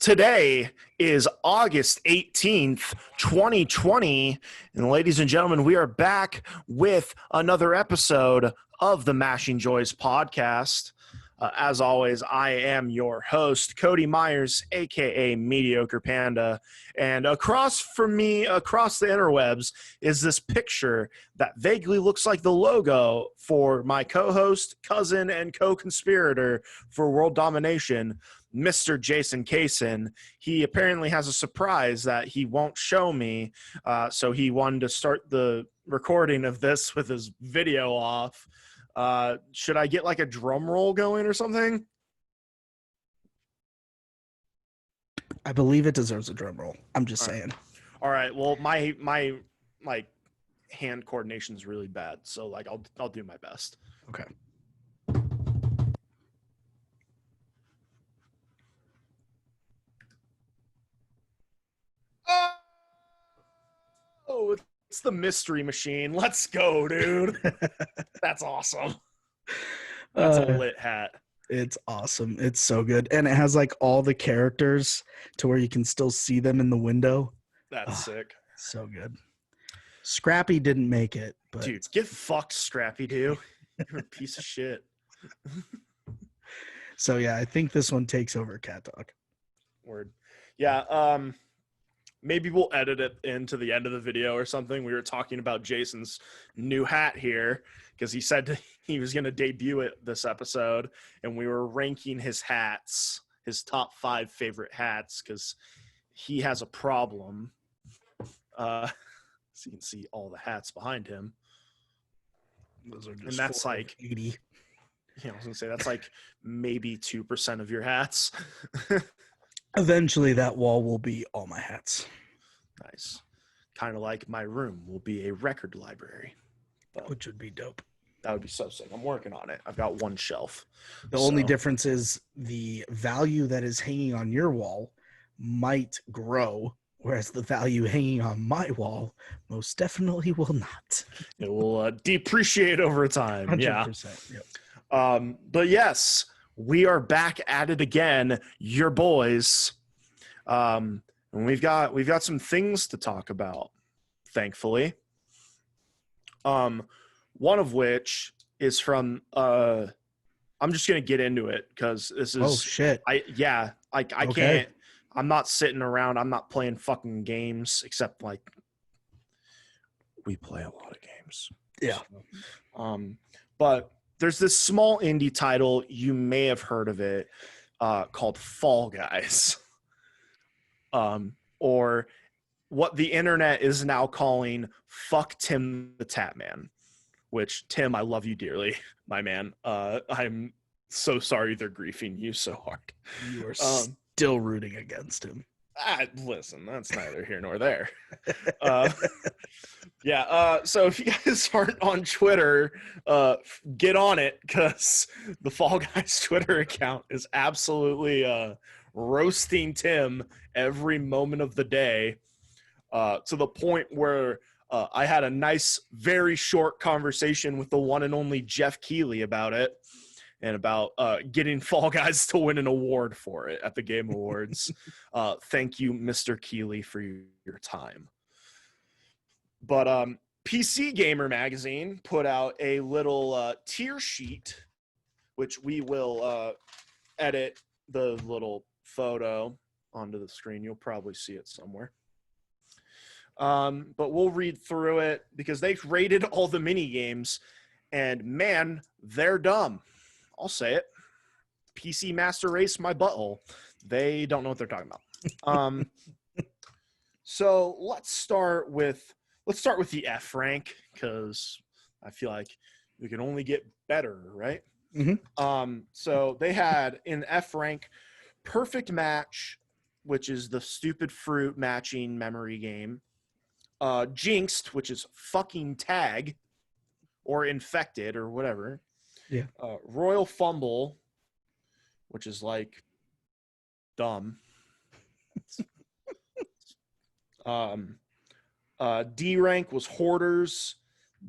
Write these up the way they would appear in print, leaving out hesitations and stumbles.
Today is August 18th, 2020. And ladies and gentlemen, we are back with another episode of the MashingJoys podcast. As always, I am your host, Cody Myers, a.k.a. Mediocre Panda. And across from me, across the interwebs, is this picture that vaguely looks like the logo for my co-host, cousin, and co-conspirator for world domination, Mr. Jason Kaysen. He apparently has a surprise that he won't show me, so he wanted to start the recording of this with his video off. Should I get like a drum roll going or something? I believe it deserves a drum roll. I'm just All right. saying. All right. Well, my like hand coordination is really bad, so like I'll do my best. Okay. Oh, it's the mystery machine. Let's go, dude. That's awesome. That's a lit hat. It's awesome. It's so good. And it has like all the characters to where you can still see them in the window. That's sick. So good. Scrappy didn't make it, but dude, get fucked, Scrappy, dude. You're a piece of shit. So yeah, I think this one takes over Cat Talk. Word. Yeah, maybe we'll edit it into the end of the video or something. We were talking about Jason's new hat here because he said he was going to debut it this episode, and we were ranking his hats, his top 5 favorite hats, because he has a problem. So you can see all the hats behind him. Those are just and that's like 80. I was going to say that's like maybe 2% of your hats. Eventually that wall will be all my hats. Nice. Kind of like my room will be a record library. Which would be dope. That would be so sick. I'm working on it. I've got one shelf. The only difference is the value that is hanging on your wall might grow, whereas the value hanging on my wall most definitely will not. It will depreciate over time. 100%. Yeah. Yep. But yes, we are back at it again, your boys. And we've got some things to talk about, thankfully. One of which is from I'm just gonna get into it because this is oh shit. I Okay. can't. I'm not sitting around. I'm not playing fucking games except like we play a lot of games. Yeah. But there's this small indie title, you may have heard of it, called Fall Guys. Or what the internet is now calling Fuck Tim the Tatman, which, Tim, I love you dearly, my man. I'm so sorry they're griefing you so hard. You are still rooting against him. Listen, that's neither here nor there. So if you guys aren't on Twitter, get on it, because the Fall Guys Twitter account is absolutely roasting Tim every moment of the day, to the point where I had a nice, very short conversation with the one and only Jeff Keighley about it, and about getting Fall Guys to win an award for it at the Game Awards. Thank you, Mr. Keighley, for your time. But PC Gamer Magazine put out a little tier sheet, which we will edit the little photo onto the screen. You'll probably see it somewhere. But we'll read through it because they've rated all the mini games, and man, they're dumb. I'll say it. PC Master Race my butthole. They don't know what they're talking about. So let's start with the F rank, because I feel like we can only get better, right? Mm-hmm. So they had in F rank Perfect Match, which is the stupid fruit matching memory game. Jinxed, which is fucking tag or infected or whatever. Yeah. Royal Fumble, which is like dumb. D rank was Hoarders,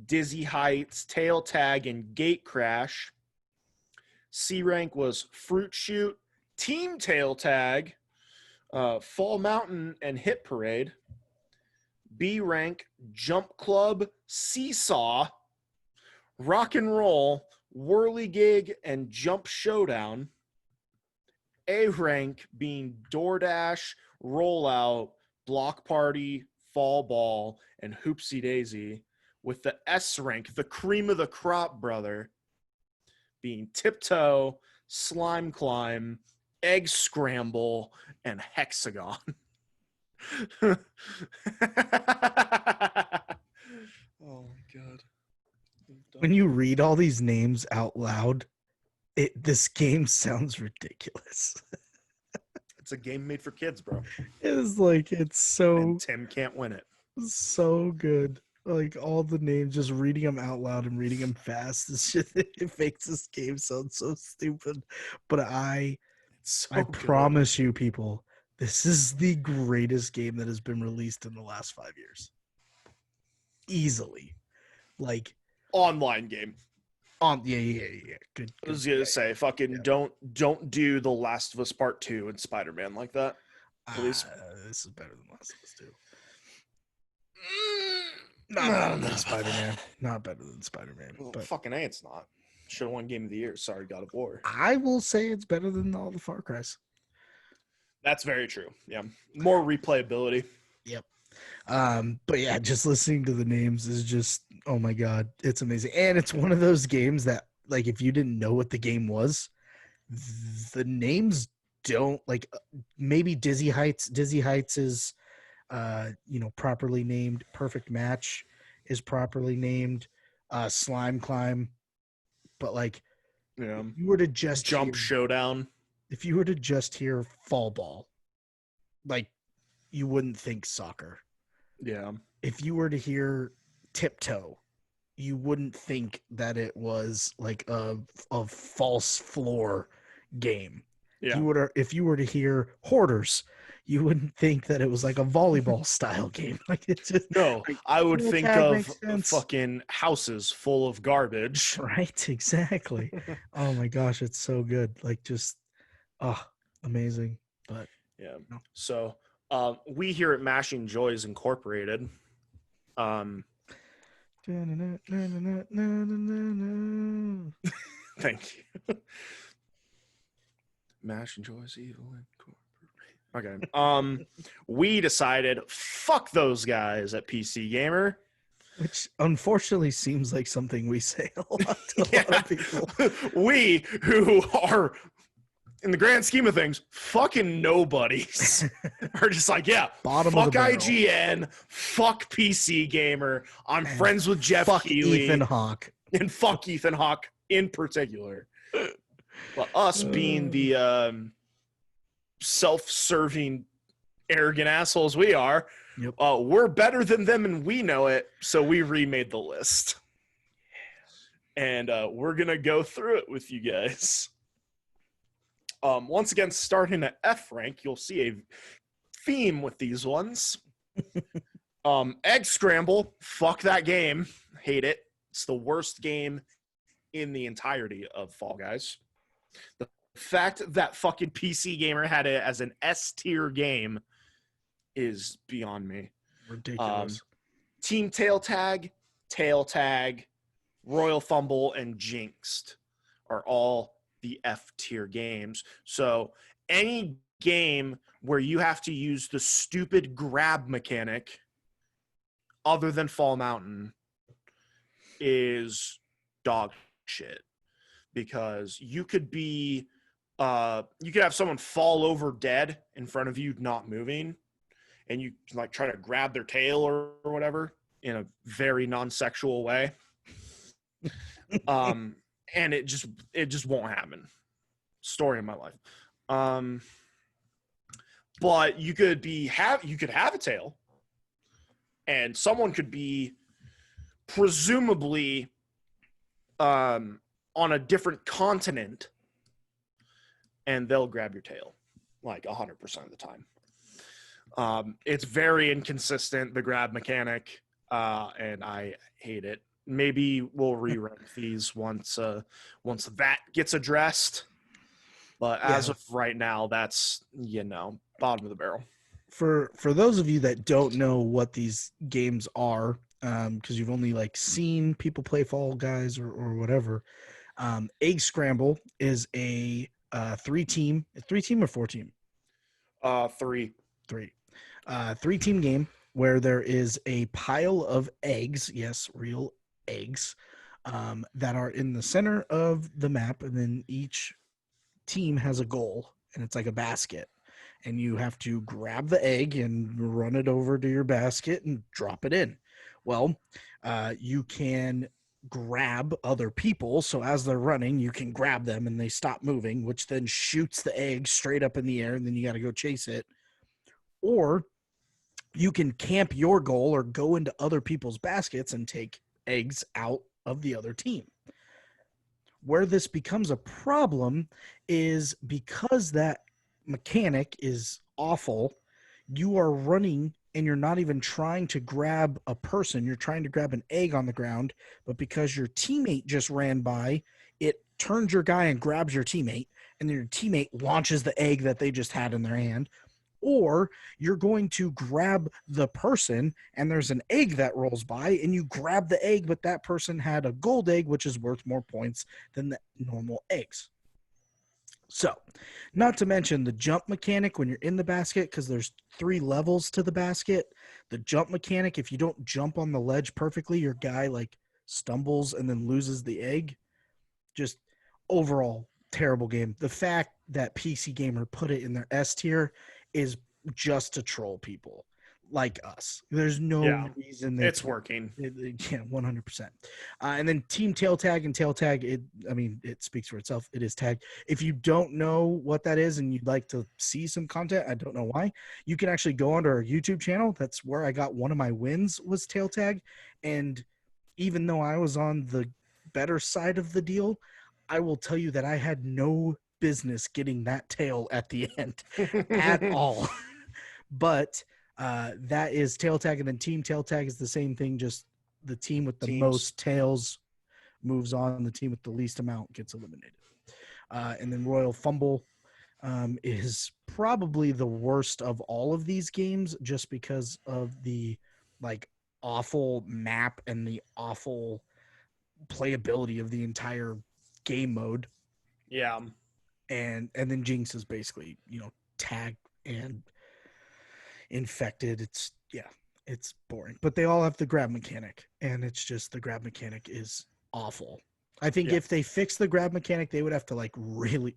Dizzy Heights, Tail Tag, and Gate Crash. C rank was Fruit Chute, Team Tail Tag, Fall Mountain and Hit Parade. B rank, Jump Club, Seesaw, Rock and Roll, Whirlygig, and Jump Showdown. A rank being DoorDash, Rollout, Block Party, Fall Ball, and Hoopsie Daisy, with the S rank, the cream of the crop, brother, being Tiptoe, Slime Climb, Egg Scramble, and Hex-A-Gone. Oh my god. When you read all these names out loud, this game sounds ridiculous. It's a game made for kids, bro. It's so And Tim can't win it. so good. Like all the names, just reading them out loud and reading them fast, this shit, it makes this game sound so stupid. But I Good. promise you, people, this is the greatest game that has been released in the last 5 years. Easily. Like Online game. Yeah. Good. I was gonna say, fucking yeah. don't do The Last of Us Part 2 and Spider-Man like that. Please. This is better than Last of Us 2. Not better than Spider-Man. Not better than Spider-Man. Well, But fucking A, it's not. Should have won Game of the Year. Sorry, God of War. I will say it's better than all the Far Cry's. That's very true. Yeah. More replayability. Yep. But yeah, just listening to the names is just, oh my god, it's amazing. And it's one of those games that, like, if you didn't know what the game was, the names don't, like, maybe Dizzy Heights is properly named. Perfect Match is properly named. Slime Climb. But like, Yeah. if you were to just Jump Showdown. If you were to just hear Fall Ball, like, you wouldn't think soccer. Yeah. If you were to hear Tiptoe, you wouldn't think that it was like a false floor game. Yeah. If you were to hear Hoarders, you wouldn't think that it was like a volleyball style game. Like, it's just, No, like, I would full think tag of makes sense. fucking houses full of garbage. Right, exactly. Oh my gosh, it's so good. Like, just amazing. But Yeah. no. So we here at MashingJoys Incorporated. Thank you. MashingJoys Evil Incorporated. Okay. We decided, fuck those guys at PC Gamer. Which unfortunately seems like something we say a lot to a lot of people. We, who are, in the grand scheme of things, fucking nobodies, are just like, yeah, Bottom fuck of the barrel. IGN, fuck PC Gamer. I'm friends with Jeff Fuck Keighley. Ethan Hawke. And fuck Ethan Hawke in particular. But us being the self-serving, arrogant assholes we are, Yep. We're better than them and we know it, so we remade the list. And we're going to go through it with you guys. Once again, starting at F rank, you'll see a theme with these ones. Egg Scramble, fuck that game. Hate it. It's the worst game in the entirety of Fall Guys. The fact that fucking PC Gamer had it as an S tier game is beyond me. Ridiculous. Team Tail Tag, Royal Fumble, and Jinxed are all the F tier games. So any game where you have to use the stupid grab mechanic other than Fall Mountain is dog shit, because you could have someone fall over dead in front of you not moving, and you like try to grab their tail or whatever in a very non-sexual way. And it just won't happen. Story of my life. But you could have a tail, and someone could be presumably on a different continent, and they'll grab your tail like 100% of the time. It's very inconsistent, the grab mechanic, and I hate it. Maybe we'll re-rank these once that gets addressed. But Yeah. as of right now, that's, bottom of the barrel. For those of you that don't know what these games are, because you've only like seen people play Fall Guys or whatever, Egg Scramble is a three team or four team? 3. Three. Three-team game where there is a pile of eggs, yes, real eggs, that are in the center of the map, and then each team has a goal, and it's like a basket. And you have to grab the egg and run it over to your basket and drop it in. Well, you can grab other people. So as they're running, you can grab them and they stop moving, which then shoots the egg straight up in the air, and then you got to go chase it. Or you can camp your goal or go into other people's baskets and take eggs out of the other team. Where this becomes a problem is because that mechanic is awful, you are running and you're not even trying to grab a person. You're trying to grab an egg on the ground, but because your teammate just ran by, it turns your guy and grabs your teammate, and then your teammate launches the egg that they just had in their hand. Or you're going to grab the person and there's an egg that rolls by and you grab the egg, but that person had a gold egg, which is worth more points than the normal eggs. So, not to mention the jump mechanic when you're in the basket, because there's 3 levels to the basket. The jump mechanic, if you don't jump on the ledge perfectly, your guy like stumbles and then loses the egg. Just overall terrible game. The fact that PC Gamer put it in their S tier is just to troll people like us. There's no reason it's working. Yeah, 100%. And then Team Tail Tag and Tail Tag, it speaks for itself. It is tag. If you don't know what that is and you'd like to see some content, I don't know why, you can actually go onto our YouTube channel. That's where I got one of my wins, was Tail Tag. And even though I was on the better side of the deal, I will tell you that I had no business getting that tail at the end at all. But that is Tail Tag, and then Team Tail Tag is the same thing, just the team with the most tails moves on, the team with the least amount gets eliminated. And then Royal Fumble is probably the worst of all of these games, just because of the like awful map and the awful playability of the entire game mode. Yeah. And then Jinx is basically, tag and infected. It's boring. But they all have the grab mechanic, and it's just the grab mechanic is awful. I think if they fix the grab mechanic, they would have to really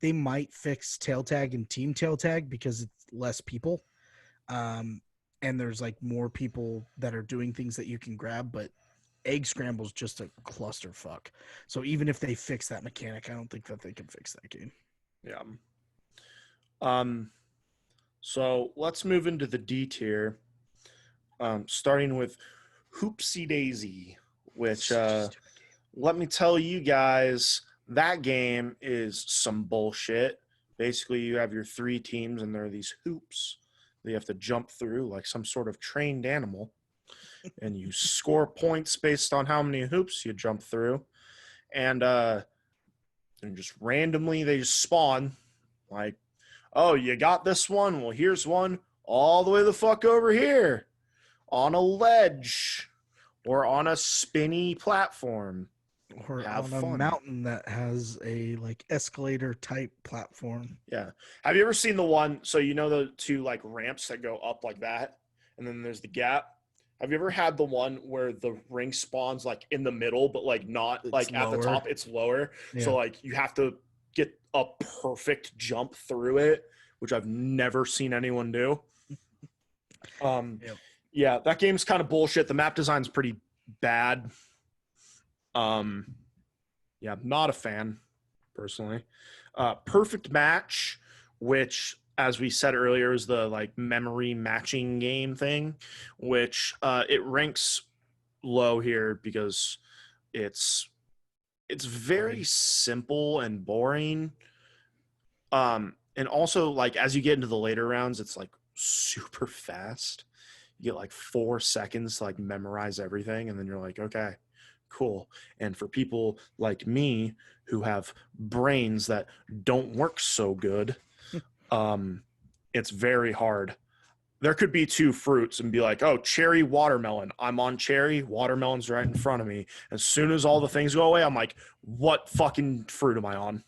they might fix tail tag and team tail tag because it's less people. And there's more people that are doing things that you can grab, but Egg Scramble's just a clusterfuck. So even if they fix that mechanic, I don't think that they can fix that game. Yeah. So let's move into the D tier, starting with Hoopsie Daisy, which let me tell you guys, that game is some bullshit. Basically, you have your 3 teams, and there are these hoops that you have to jump through like some sort of trained animal, and you score points based on how many hoops you jump through, and just randomly they just spawn like, oh, you got this one? Well, here's one all the way the fuck over here on a ledge or on a spinny platform. Or Have on fun. A mountain that has a escalator type platform. Yeah. Have you ever seen the one, so the 2 ramps that go up like that, and then there's the gap? Have you ever had the one where the ring spawns in the middle, but not it's at the top, it's lower? Yeah. So you have to get a perfect jump through it, which I've never seen anyone do. Yep. Yeah, that game's kind of bullshit. The map design's pretty bad. Yeah, not a fan personally. Perfect Match, which, as we said earlier, is the memory matching game thing, which it ranks low here because it's very simple and boring. And also as you get into the later rounds, it's super fast. You get 4 seconds to memorize everything, and then you're like, okay, cool. And for people like me who have brains that don't work so good, it's very hard. There could be two fruits and be like, oh, cherry, watermelon. I'm on cherry, watermelon's right in front of me. As soon as all the things go away, I'm like, what fucking fruit am I on?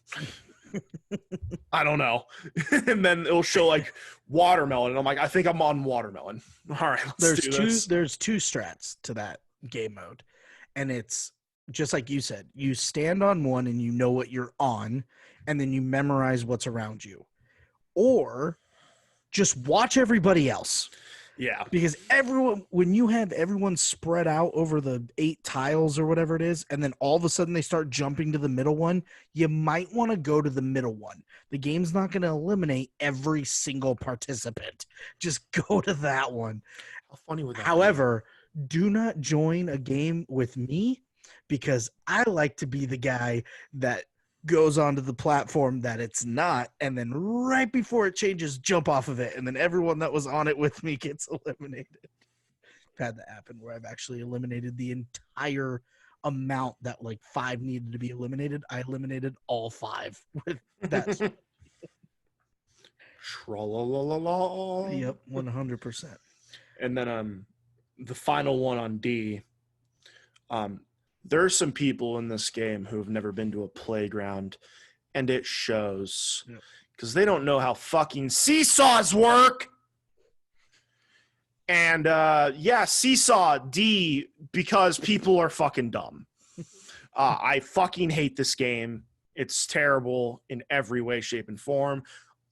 I don't know. And then it'll show like watermelon. And I'm like, I think I'm on watermelon. All right, let's do this. There's two strats to that game mode. And it's just like you said, you stand on one and you know what you're on, and then you memorize what's around you. Or just watch everybody else. Yeah. Because when you have everyone spread out over the 8 tiles or whatever it is, and then all of a sudden they start jumping to the middle one, you might want to go to the middle one. The game's not going to eliminate every single participant. Just go to that one. How funny would that However, do not join a game with me, because I like to be the guy that goes onto the platform that it's not, and then right before it changes, jump off of it, and then everyone that was on it with me gets eliminated. I've had that happen where I've actually eliminated the entire amount that like 5 needed to be eliminated. I eliminated all 5 with that. Yep, 100%. And then the final one on D, there are some people in this game who have never been to a playground, and it shows because they don't know how fucking seesaws work. And seesaw D, because people are fucking dumb. I fucking hate this game. It's terrible in every way, shape, and form.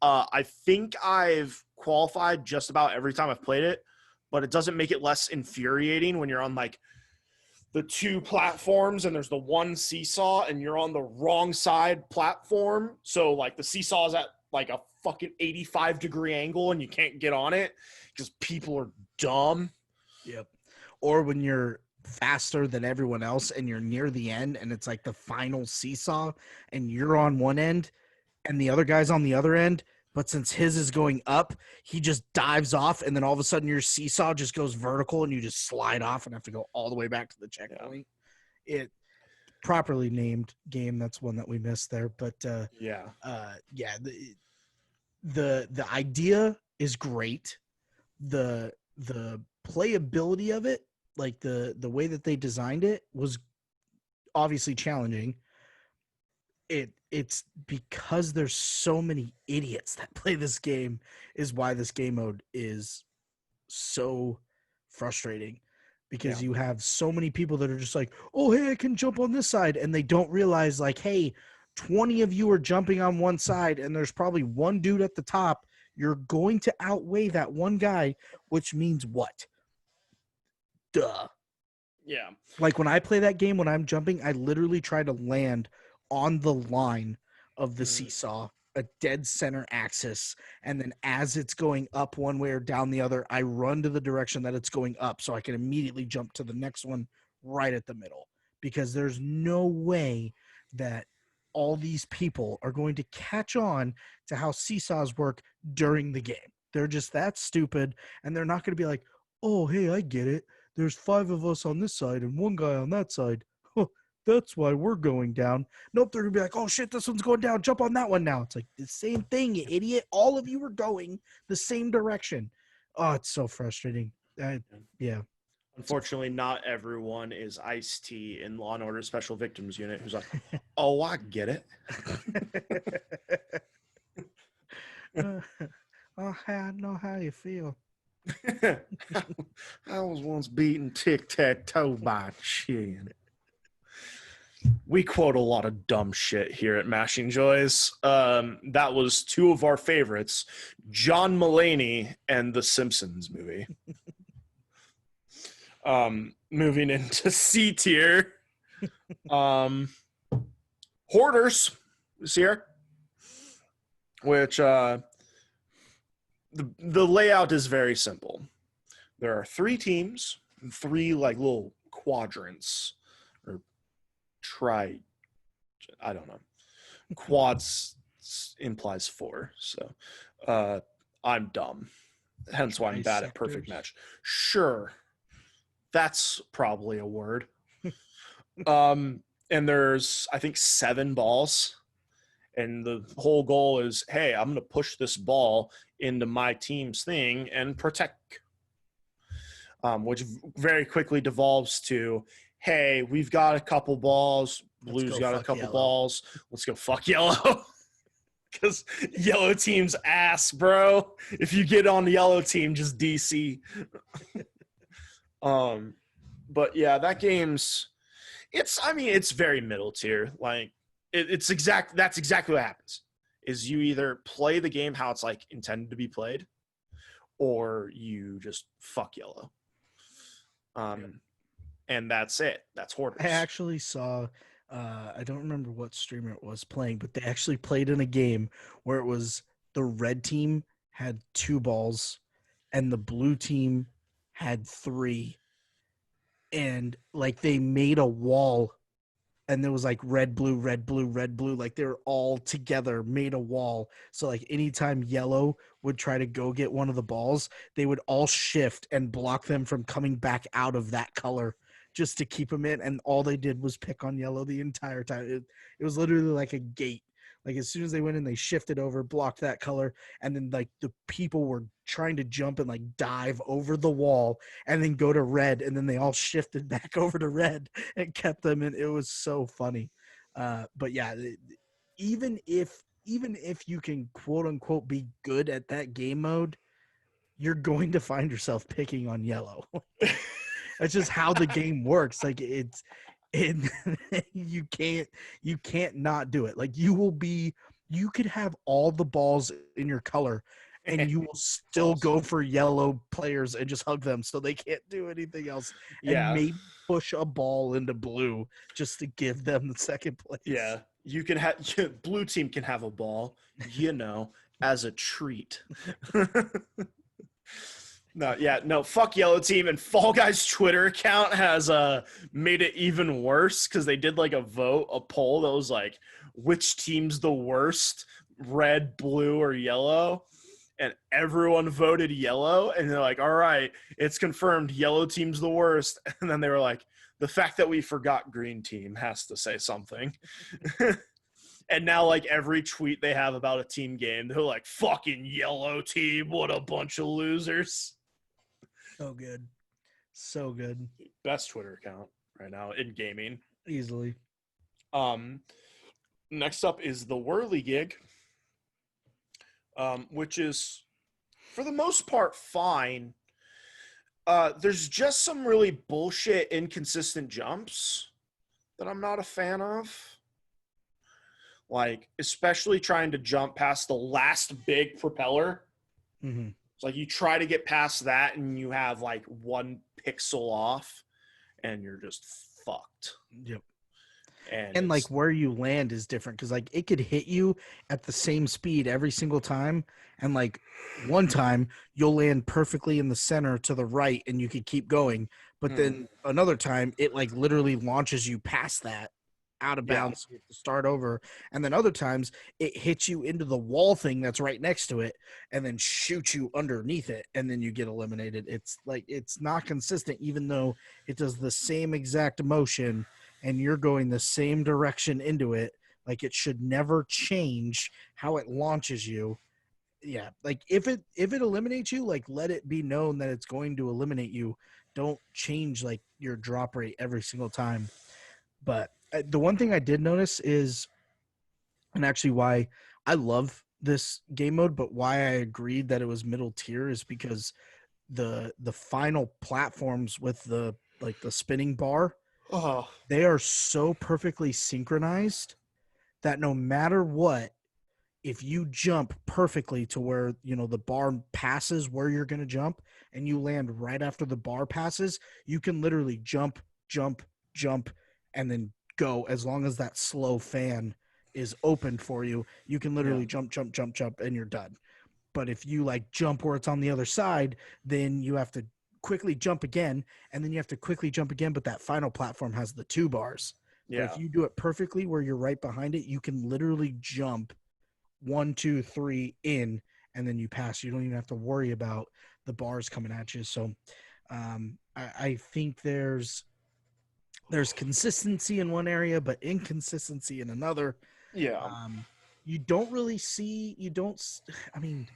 I think I've qualified just about every time I've played it, but it doesn't make it less infuriating when you're on like the 2 platforms and there's the one seesaw and you're on the wrong side platform. So like the seesaw is at like a fucking 85-degree angle and you can't get on it because people are dumb. Yep. Or when you're faster than everyone else and you're near the end and it's like the final seesaw and you're on one end and the other guy's on the other end, but since his is going up, he just dives off, and then all of a sudden your seesaw just goes vertical and you just slide off and have to go all the way back to the checkpoint. Yeah. It properly named game. That's one that we missed there. But the idea is great. The playability of it, like the way that they designed it, was obviously challenging. It's because there's so many idiots that play this game is why this game mode is so frustrating, because you have so many people that are just like, oh, hey, I can jump on this side. And they don't realize like, hey, 20 of you are jumping on one side and there's probably one dude at the top. You're going to outweigh that one guy, which means what? Duh. Yeah. Like when I play that game, when I'm jumping, I literally try to land on the line of the seesaw, a dead center axis, and then as it's going up one way or down the other, I run to the direction that it's going up so I can immediately jump to the next one right at the middle, because there's no way that all these people are going to catch on to how seesaws work during the game. They're just that stupid, and they're not going to be like, oh, hey, I get it. There's 5 of us on this side and 1 guy on that side. That's why we're going down. Nope, they're going to be like, oh, shit, this one's going down. Jump on that one now. It's like the same thing, you idiot. All of you are going the same direction. Oh, it's so frustrating. Yeah. Unfortunately, not everyone is Ice-T in Law & Order Special Victims Unit who's like, oh, I get it. I know how you feel. I was once beaten tic-tac-toe by a chin. We quote a lot of dumb shit here at MashingJoys. That was 2 of our favorites, John Mulaney and the Simpsons movie. Moving into C tier. Hoarders is here, which the layout is very simple. There are 3 teams, 3 like little quadrants, or I don't know. Quads implies 4, so I'm dumb. Hence why I'm bad at perfect match. Sure, that's probably a word. And there's, I think, 7 balls. And the whole goal is, hey, I'm going to push this ball into my team's thing and protect. Which very quickly devolves to, hey, we've got a couple balls. Blue's got a couple balls. Let's go fuck yellow. Because yellow team's ass, bro. If you get on the yellow team, just DC. But yeah, that game's it's very middle tier. Like that's exactly what happens. Is you either play the game how it's like intended to be played, or you just fuck yellow. And that's it. That's Hoarders. I actually saw I don't remember what streamer it was playing, but they actually played in a game where it was the red team had 2 balls and the blue team had 3. And like they made a wall and there was like red, blue, red, blue, red, blue. Like they were all together, made a wall. So like anytime yellow would try to go get one of the balls, they would all shift and block them from coming back out of that color just to keep them in. And all they did was pick on yellow the entire time. It was literally like a gate. Like as soon as they went in, they shifted over, blocked that color, and then like the people were trying to jump and like dive over the wall and then go to red, and then they all shifted back over to red and kept them in. It was so funny. But yeah, even if you can quote unquote be good at that game mode, you're going to find yourself picking on yellow. That's just how the game works. Like you can't not do it. Like you could have all the balls in your color and you will still go for yellow players and just hug them so they can't do anything else. And maybe push a ball into blue just to give them the second place. Yeah. You can have blue team can have a ball, as a treat. No, fuck yellow team. And Fall Guys Twitter account has made it even worse because they did like a poll that was like, which team's the worst, red, blue, or yellow? And everyone voted yellow. And they're like, all right, it's confirmed yellow team's the worst. And then they were like, the fact that we forgot green team has to say something. And now, like, every tweet they have about a team game, they're like, fucking yellow team, what a bunch of losers. So good. So good. Best Twitter account right now in gaming. Easily. Next up is the Whirlygig, which is, for the most part, fine. There's just some really bullshit, inconsistent jumps that I'm not a fan of. Like, especially trying to jump past the last big propeller. Mm-hmm. It's like you try to get past that and you have like 1 pixel off and you're just fucked. Yep. And like where you land is different because like it could hit you at the same speed every single time. And like one time you'll land perfectly in the center to the right and you could keep going. But then another time it like literally launches you past that out of bounds. You have to start over. And then other times it hits you into the wall thing that's right next to it and then shoots you underneath it. And then you get eliminated. It's like, it's not consistent, even though it does the same exact motion and you're going the same direction into it. Like it should never change how it launches you. Yeah. Like if it eliminates you, like let it be known that it's going to eliminate you. Don't change like your drop rate every single time. But the one thing I did notice is, and actually why I love this game mode, but why I agreed that it was middle tier is because the final platforms with the spinning bar, they are so perfectly synchronized that no matter what, if you jump perfectly to where, the bar passes where you're going to jump and you land right after the bar passes, you can literally jump, and then go. As long as that slow fan is open for you, you can literally jump, and you're done. But if you like jump where it's on the other side, then you have to quickly jump again, and then you have to quickly jump again. But that final platform has the 2 bars. Yeah. But if you do it perfectly where you're right behind it, you can literally jump 1, 2, 3 in, and then you pass. You don't even have to worry about the bars coming at you. So I think there's There's consistency in one area, but inconsistency in another. Yeah. You don't really see, you don't, I mean,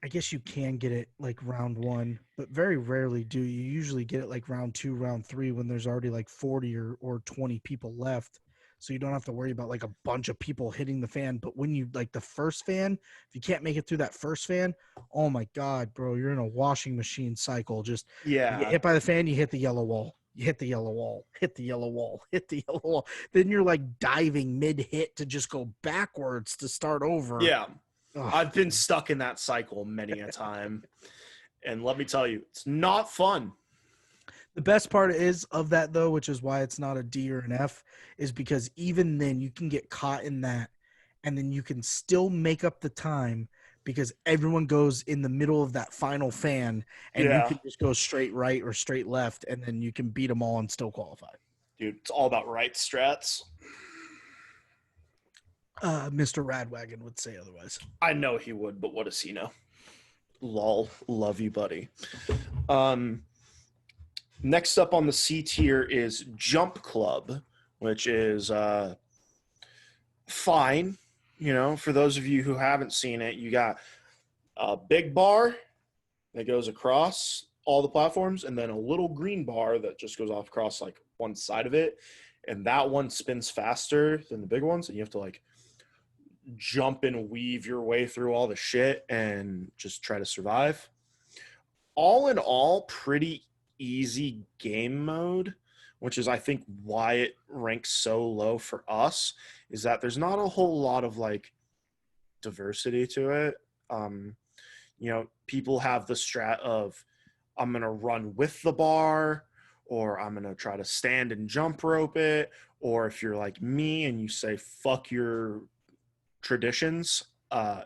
I guess you can get it like round one, but very rarely do you usually get it like round two, round three when there's already like 40 or 20 people left. So you don't have to worry about like a bunch of people hitting the fan. But when you like the first fan, if you can't make it through that first fan, oh my God, bro, you're in a washing machine cycle. Just you get Yeah. hit by the fan, you hit the yellow wall. You hit the yellow wall, hit the yellow wall, hit the yellow wall. Then you're like diving mid hit to just go backwards to start over. Yeah. Oh, I've been stuck in that cycle many a time. And let me tell you, it's not fun. the best part is of that though, which is why it's not a D or an F, is because even then you can get caught in that and then you can still make up the time because everyone goes in the middle of that final fan and you Yeah. can just go straight right or straight left and then you can beat them all and still qualify. Dude, it's all about right strats. Mr. Radwagon would say otherwise. I know he would, but what does he know? Lol. Love you, buddy. Next up on the C tier is Jump Club, which is fine. You know, for those of you who haven't seen it, you got a big bar that goes across all the platforms and then a little green bar that just goes off across like one side of it. And that one spins faster than the big ones. And you have to like jump and weave your way through all the shit and just try to survive. All in all, pretty easy game mode, which is I think why it ranks so low for us, is that there's not a whole lot of like diversity to it. You know, people have the strat of I'm gonna run with the bar, or I'm gonna try to stand and jump rope it, or if you're like me and you say fuck your traditions,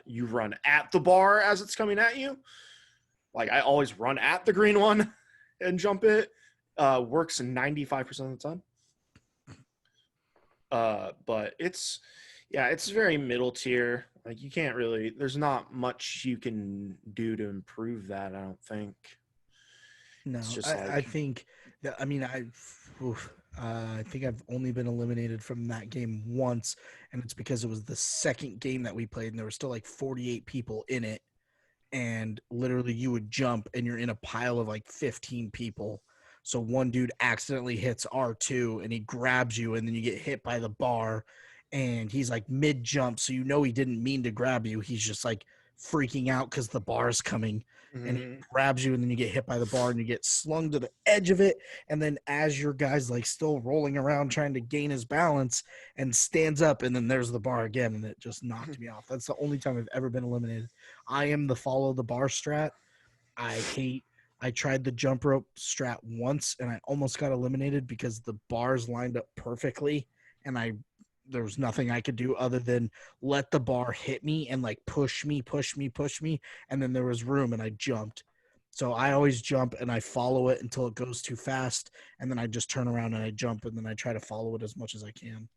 you run at the bar as it's coming at you. Like I always run at the green one and jump it. Works 95% of the time. But it's very middle tier. Like you can't really, there's not much you can do to improve that, I don't think. No, It's just I think that, I mean, I think I've only been eliminated from that game once, and it's because it was the second game that we played, and there were still like 48 people in it, and literally you would jump, and you're in a pile of like 15 people. So one dude accidentally hits R2, and he grabs you, and then you get hit by the bar, and he's like mid jump, so you know he didn't mean to grab you. He's just like freaking out because the bar's coming. And he grabs you, and then you get hit by the bar, and you get slung to the edge of it. And then as your guy's like still rolling around trying to gain his balance, and stands up, and then there's the bar again, and it just knocked me off. That's the only time I've ever been eliminated. I am the follow the bar strat. I tried the jump rope strat once, and I almost got eliminated because the bars lined up perfectly, and there was nothing I could do other than let the bar hit me and like push me. And then there was room and I jumped. So I always jump and I follow it until it goes too fast. And then I just turn around and I jump and then I try to follow it as much as I can.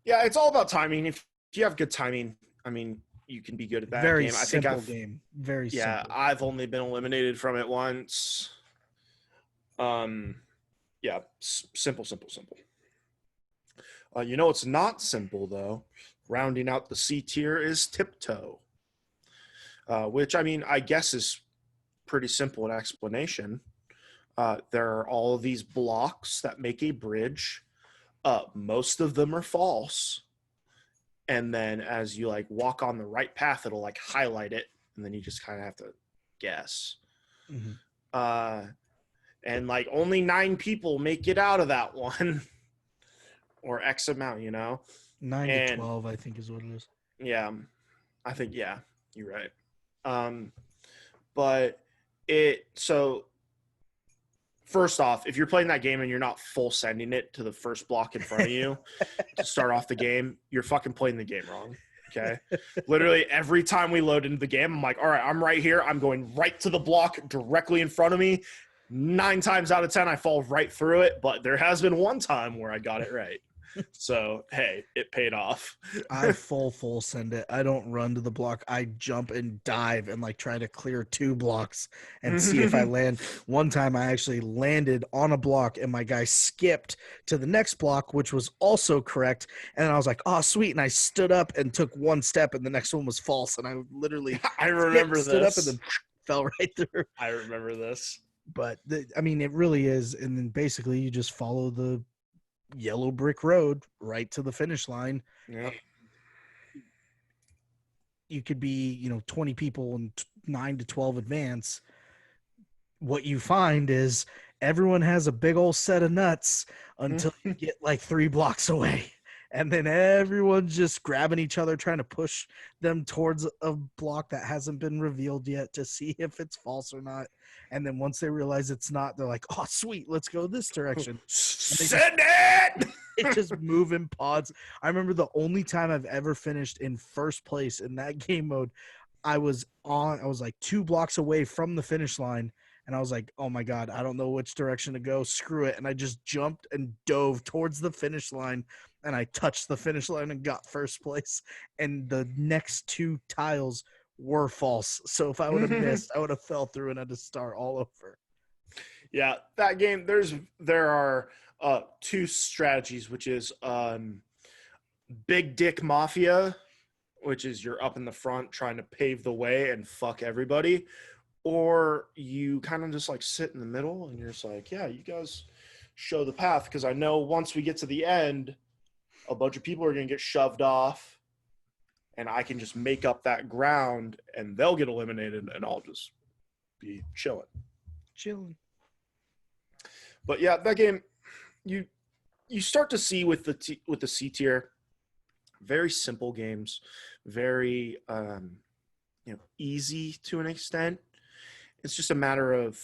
Yeah, it's all about timing. If you have good timing, I mean, you can be good at that Very game. simple game. Very simple. I've only been eliminated from it once. Yeah, simple. You know what's not simple, though? Rounding out the C tier is Tiptoe, which, I mean, I guess is pretty simple in explanation. There are all of these blocks that make a bridge. Most of them are false. And then as you, like, walk on the right path, it'll, like, highlight it, and then you just kind of have to guess. Mm-hmm. And like only 9 people make it out of that one or X amount, you know, 9 to 12, I think is what it is. Yeah, I think, yeah, you're right. But so first off, if you're playing that game and you're not full sending it to the first block in front of you to start off the game, you're fucking playing the game wrong. Okay. Literally every time we load into the game, I'm like, all right, I'm right here. I'm going right to the block directly in front of me. 9 times out of 10, I fall right through it. But there has been one time where I got it right. So, hey, it paid off. I full send it. I don't run to the block. I jump and dive and like try to clear 2 blocks and see if I land. One time I actually landed on a block and my guy skipped to the next block, which was also correct. And I was like, oh, sweet. And I stood up and took 1 step and the next one was false. And I literally I remember stood up this. and then fell right through. I remember this. But I mean, it really is. And then basically you just follow the yellow brick road right to the finish line. Yeah. You could be, 20 people in 9 to 12 advance. What you find is everyone has a big old set of nuts until you get like 3 blocks away. And then everyone's just grabbing each other, trying to push them towards a block that hasn't been revealed yet to see if it's false or not. And then once they realize it's not, they're like, oh, sweet, let's go this direction. Send it! It just move in pods. I remember the only time I've ever finished in first place in that game mode, I was like 2 blocks away from the finish line. And I was like, oh my God, I don't know which direction to go. Screw it. And I just jumped and dove towards the finish line. And I touched the finish line and got first place. And the next 2 tiles were false. So if I would have missed, I would have fell through and had to start all over. Yeah, that game, there are 2 strategies, which is Big Dick Mafia, which is you're up in the front trying to pave the way and fuck everybody. Or you kind of just like sit in the middle and you're just like, yeah, you guys show the path. Because I know once we get to the end, a bunch of people are going to get shoved off and I can just make up that ground and they'll get eliminated and I'll just be chilling. But yeah, that game, you start to see with the C tier, very simple games, very easy to an extent. It's just a matter of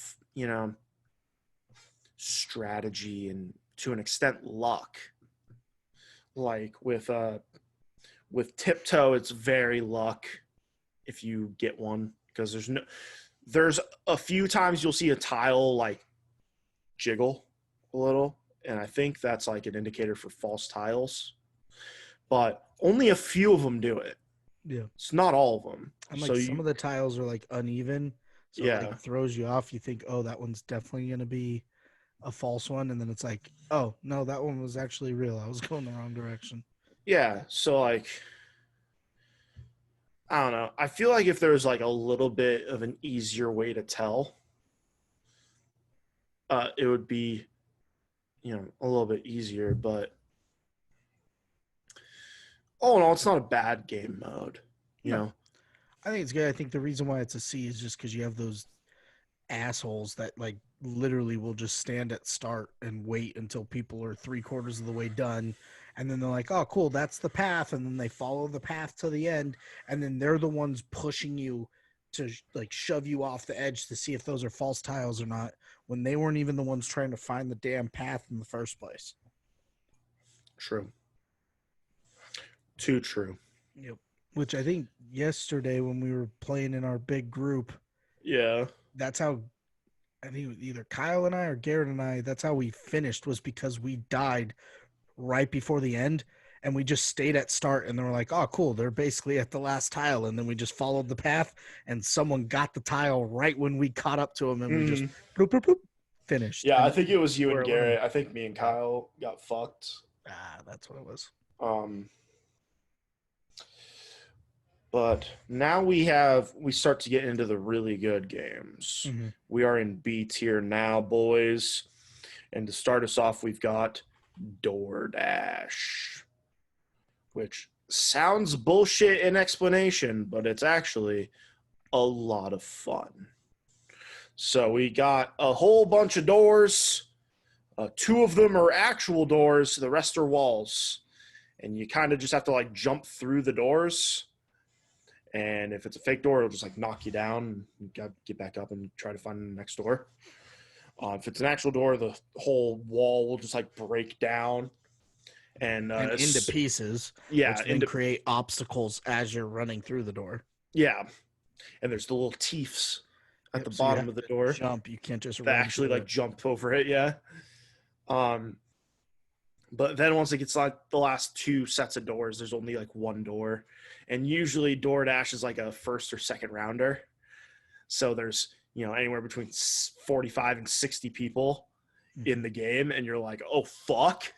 strategy and to an extent luck. Like with Tiptoe, it's very luck if you get one, because there's a few times you'll see a tile like jiggle a little, and I think that's like an indicator for false tiles, but only a few of them do it. Yeah, it's not all of them. And like some of the tiles are like uneven, so Yeah. it like throws you off. You think, oh, that one's definitely gonna be a false one, and then it's like, oh no, that one was actually real. I was going the wrong direction. Yeah, so like, I don't know. I feel like if there was like a little bit of an easier way to tell, it would be, a little bit easier. But all in all, it's not a bad game mode. You know, I think it's good. I think the reason why it's a C is just because you have those assholes that like literally will just stand at start and wait until people are 3/4 of the way done. And then they're like, oh, cool, that's the path. And then they follow the path to the end. And then they're the ones pushing you to like shove you off the edge to see if those are false tiles or not, when they weren't even the ones trying to find the damn path in the first place. True. Too true. Yep. Which I think yesterday when we were playing in our big group, Yeah. that's how I think either Kyle and I or Garrett and I, that's how we finished, was because we died right before the end and we just stayed at start, and they were like, oh cool, they're basically at the last tile, and then we just followed the path and someone got the tile right when we caught up to them, and we just bloop, bloop, bloop, finished. Yeah, and I think it was you and Garrett. alone. I think me and Kyle got fucked. That's what it was. But now we start to get into the really good games. Mm-hmm. We are in B tier now, boys. And to start us off, we've got DoorDash, which sounds bullshit in explanation, but it's actually a lot of fun. So we got a whole bunch of doors. 2 of them are actual doors. The rest are walls. And you kind of just have to like jump through the doors. And if it's a fake door, it'll just like knock you down and you got to get back up and try to find the next door. If it's an actual door, the whole wall will just like break down and into pieces. Yeah. And create obstacles as you're running through the door. Yeah. And there's the little teeths at the bottom of the door. Jump. You can't just actually like jump over it. Yeah. But then once it gets like the last 2 sets of doors, there's only like 1 door. And usually DoorDash is like a first or second rounder. So there's, anywhere between 45 and 60 people in the game. And you're like, oh, fuck.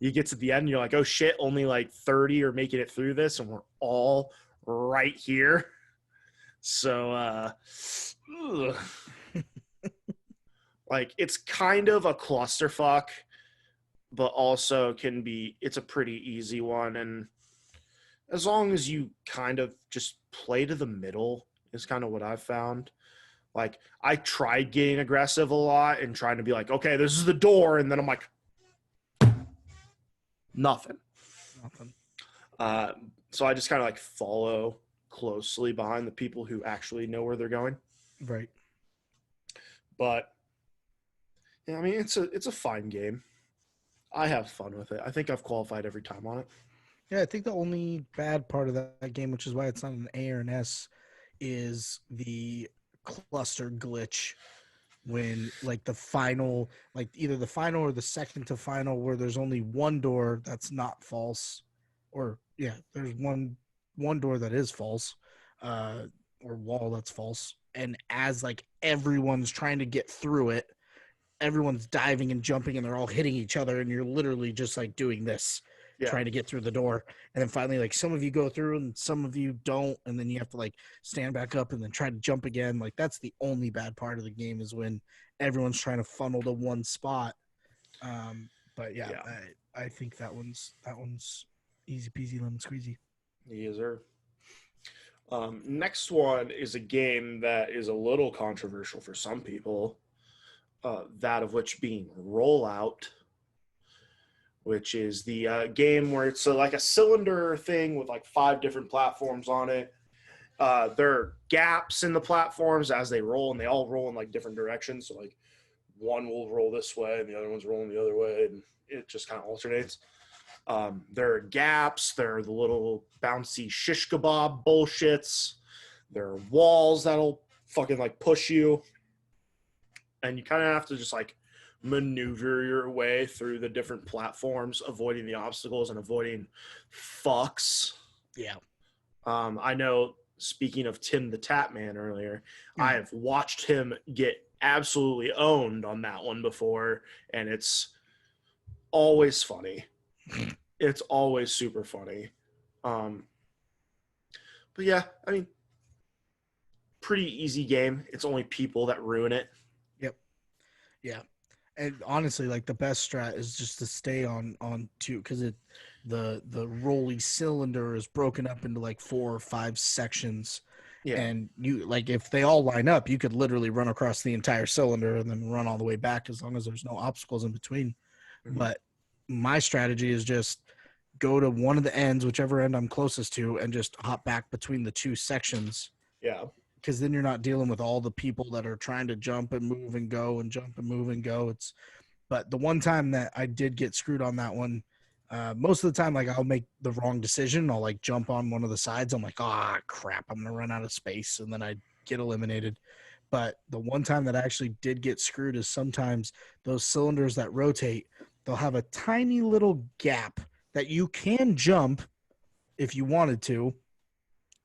You get to the end and you're like, oh, shit, only like 30 are making it through this. And we're all right here. So, like, it's kind of a clusterfuck, but also it's a pretty easy one. And as long as you kind of just play to the middle is kind of what I've found. Like, I tried getting aggressive a lot and trying to be like, okay, this is the door. And then I'm like, nothing. So I just kind of like follow closely behind the people who actually know where they're going. Right. But yeah, I mean, it's a fine game. I have fun with it. I think I've qualified every time on it. Yeah, I think the only bad part of that game, which is why it's not an A or an S, is the cluster glitch when like the final, like either the final or the second to final, where there's only one door that's not false, or there's one door that is false, or wall that's false, and as like everyone's trying to get through it, everyone's diving and jumping and they're all hitting each other, and you're literally just like doing this. Trying to get through the door, and then finally like some of you go through and some of you don't, and then you have to like stand back up and then try to jump again. Like that's the only bad part of the game, is when everyone's trying to funnel to one spot. But I think that one's easy peasy lemon squeezy. Yes, sir. Next one is a game that is a little controversial for some people, that of which being Rollout, which is the game where it's like a cylinder thing with like 5 different platforms on it. There are gaps in the platforms as they roll, and they all roll in like different directions. So like one will roll this way and the other one's rolling the other way, and it just kind of alternates. There are gaps. There are the little bouncy shish kebab bullshits. There are walls that'll fucking like push you. And you kind of have to just like maneuver your way through the different platforms, avoiding the obstacles and avoiding fucks. Yeah. I know, speaking of Tim the Tap Man earlier, I have watched him get absolutely owned on that one before, and it's always funny. It's always super funny. But yeah, I mean, pretty easy game. It's only people that ruin it. Yep. Yeah. And honestly, like the best strat is just to stay on 2, because the rolly cylinder is broken up into like 4 or 5 sections. Yeah. And you like, if they all line up, you could literally run across the entire cylinder and then run all the way back, as long as there's no obstacles in between. Mm-hmm. But my strategy is just go to one of the ends, whichever end I'm closest to, and just hop back between the 2 sections. Yeah. Because then you're not dealing with all the people that are trying to jump and move and go and jump and move and go. But the one time that I did get screwed on that one, most of the time, like I'll make the wrong decision. I'll like jump on one of the sides. I'm like, crap, I'm gonna run out of space, and then I get eliminated. But the one time that I actually did get screwed is sometimes those cylinders that rotate, they'll have a tiny little gap that you can jump if you wanted to.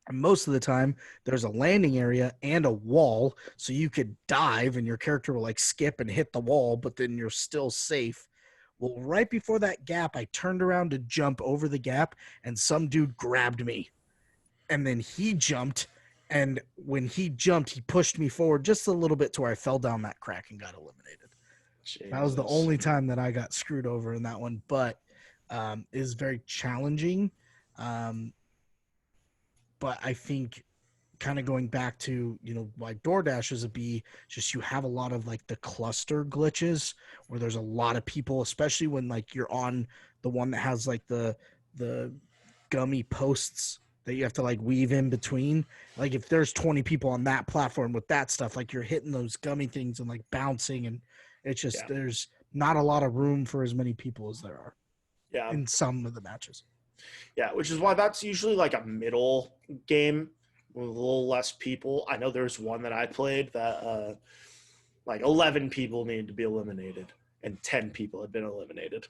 And most of the time, there's a landing area and a wall, so you could dive and your character will like skip and hit the wall, but then you're still safe. Well, right before that gap, I turned around to jump over the gap, and some dude grabbed me. And then he jumped, and when he jumped, he pushed me forward just a little bit to where I fell down that crack and got eliminated. Jesus. That was the only time that I got screwed over in that one, but is very challenging. But I think kind of going back to, why DoorDash is a B, just you have a lot of like the cluster glitches where there's a lot of people, especially when like you're on the one that has like the gummy posts that you have to like weave in between. Like if there's 20 people on that platform with that stuff, like you're hitting those gummy things and like bouncing, and it's just, there's not a lot of room for as many people as there are in some of the matches. Yeah, which is why that's usually like a middle game with a little less people. I know there's one that I played that like 11 people needed to be eliminated and 10 people had been eliminated.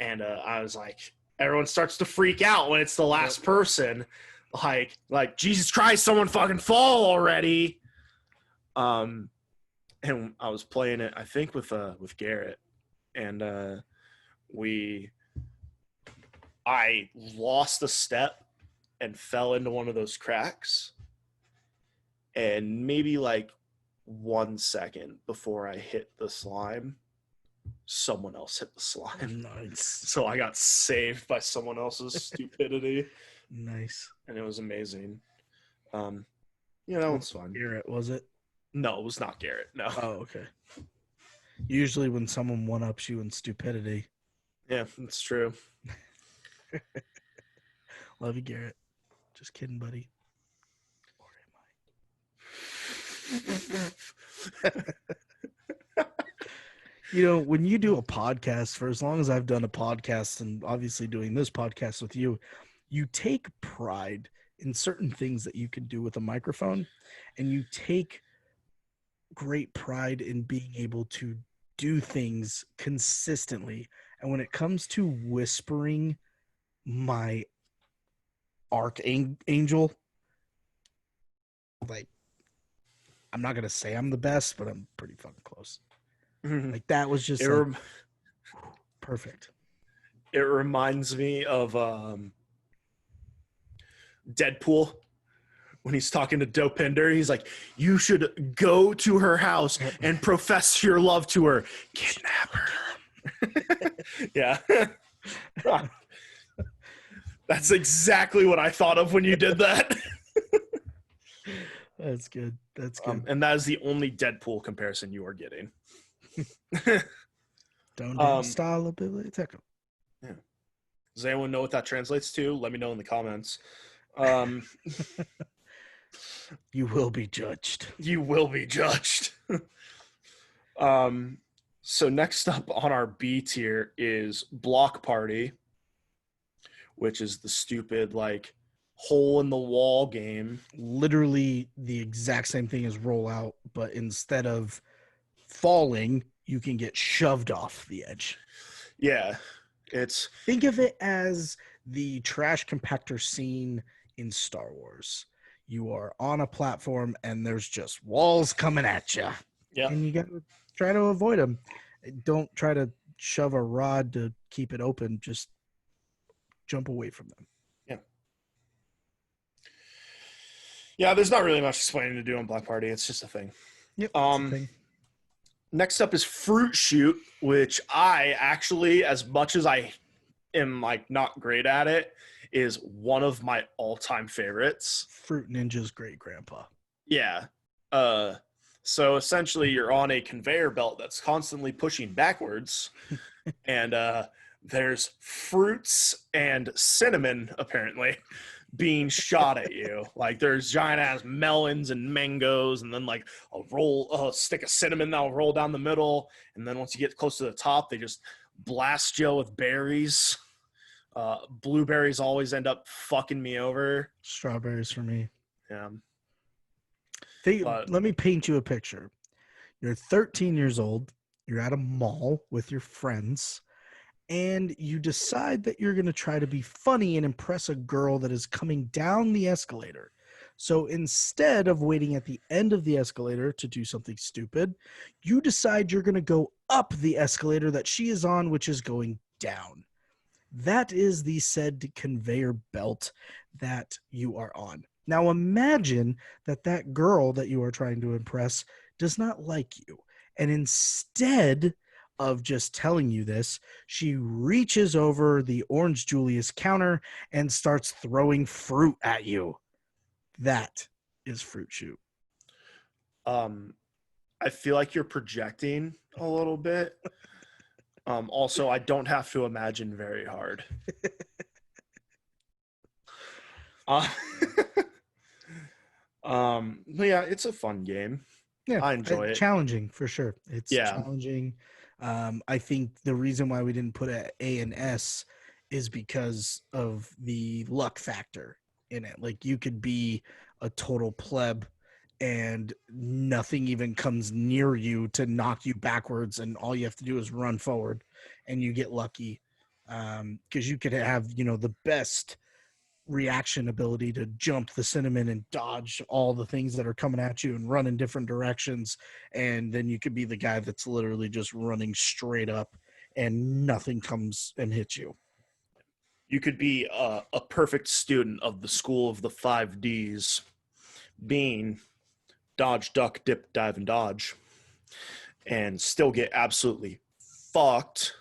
And I was like, everyone starts to freak out when it's the last person. Like Jesus Christ, someone fucking fall already. And I was playing it, I think, with Garrett, and I lost a step and fell into one of those cracks, and maybe like 1 second before I hit the slime, someone else hit the slime. Nice. So I got saved by someone else's stupidity. Nice. And it was amazing. That one's fun. Garrett, was it? No, it was not Garrett. No. Oh, okay. Usually when someone one-ups you in stupidity. Yeah, that's true. Love you, Garrett. Just kidding, buddy. Or am I? When you do a podcast, for as long as I've done a podcast and obviously doing this podcast with you, you take pride in certain things that you can do with a microphone, and you take great pride in being able to do things consistently. And when it comes to whispering my archangel, like, I'm not going to say I'm the best, but I'm pretty fucking close. Like, that was just perfect. It reminds me of Deadpool when he's talking to Dopinder. He's like, you should go to her house and profess your love to her. Kidnap her. Yeah. That's exactly what I thought of when you did that. That's good. That's good. And that is the only Deadpool comparison you are getting. Don't style a biblioteca. Yeah. Does anyone know what that translates to? Let me know in the comments. You will be judged. You will be judged. So next up on our B tier is Block Party, which is the stupid, like, hole in the wall game. Literally the exact same thing as Rollout, but instead of falling, you can get shoved off the edge. Yeah. Think of it as the trash compactor scene in Star Wars. You are on a platform and there's just walls coming at you. Yeah. And you got to try to avoid them. Don't try to shove a rod to keep it open. Just jump away from them. Yeah. Yeah, there's not really much explaining to do on Block Party. It's just a thing. Yep. It's a thing. Next up is Fruit Chute, which I actually, as much as I am like not great at it, is one of my all-time favorites. Fruit Ninja's great grandpa. Yeah. So essentially you're on a conveyor belt that's constantly pushing backwards, and there's fruits and cinnamon apparently being shot at you. Like, there's giant ass melons and mangoes, and then like a stick of cinnamon that'll roll down the middle, and then once you get close to the top, they just blast you with berries. Blueberries always end up fucking me over. Strawberries for me. Yeah. Let me paint you a picture. You're 13 years old. You're at a mall with your friends, and you decide that you're going to try to be funny and impress a girl that is coming down the escalator. So instead of waiting at the end of the escalator to do something stupid, you decide you're going to go up the escalator that she is on, which is going down. That is the said conveyor belt that you are on. Now imagine that girl that you are trying to impress does not like you. And instead of just telling you this, she reaches over the Orange Julius counter and starts throwing fruit at you. That is Fruit Chute. I feel like you're projecting a little bit. Also, I don't have to imagine very hard. But yeah, it's a fun game. Yeah, I enjoy it. Challenging for sure. It's challenging. I think the reason why we didn't put an A and S is because of the luck factor in it. Like, you could be a total pleb and nothing even comes near you to knock you backwards, and all you have to do is run forward and you get lucky. because you could have, you know, the best reaction ability to jump the cinnamon and dodge all the things that are coming at you and run in different directions, and then you could be the guy that's literally just running straight up and nothing comes and hits you. You could be a perfect student of the school of the 5Ds, being dodge, duck, dip, dive, and dodge, and still get absolutely fucked.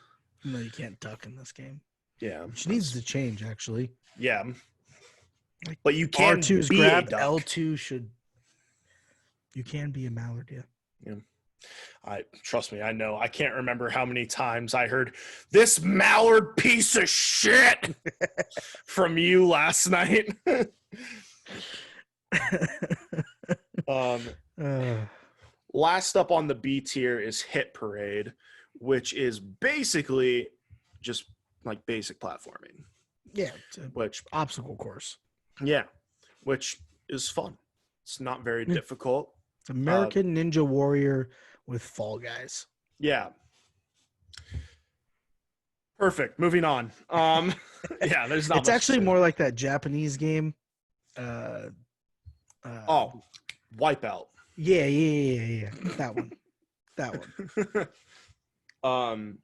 No, you can't duck in this game, Yeah, which needs to change, actually. yeah. Like, But you can R2 is be grab, a duck. L2 should. You can be a mallard, yeah. Trust me, I know. I can't remember how many times I heard this mallard piece of shit from you last night. Last up on the B tier is Hit Parade, which is basically just like basic platforming. Yeah, it's a Which obstacle course. Yeah, which is fun. It's not very difficult. It's American Ninja Warrior with Fall Guys. Yeah. Perfect. Moving on. Yeah, there's not. It's actually more like that Japanese game. Wipeout. Yeah. That one. That one.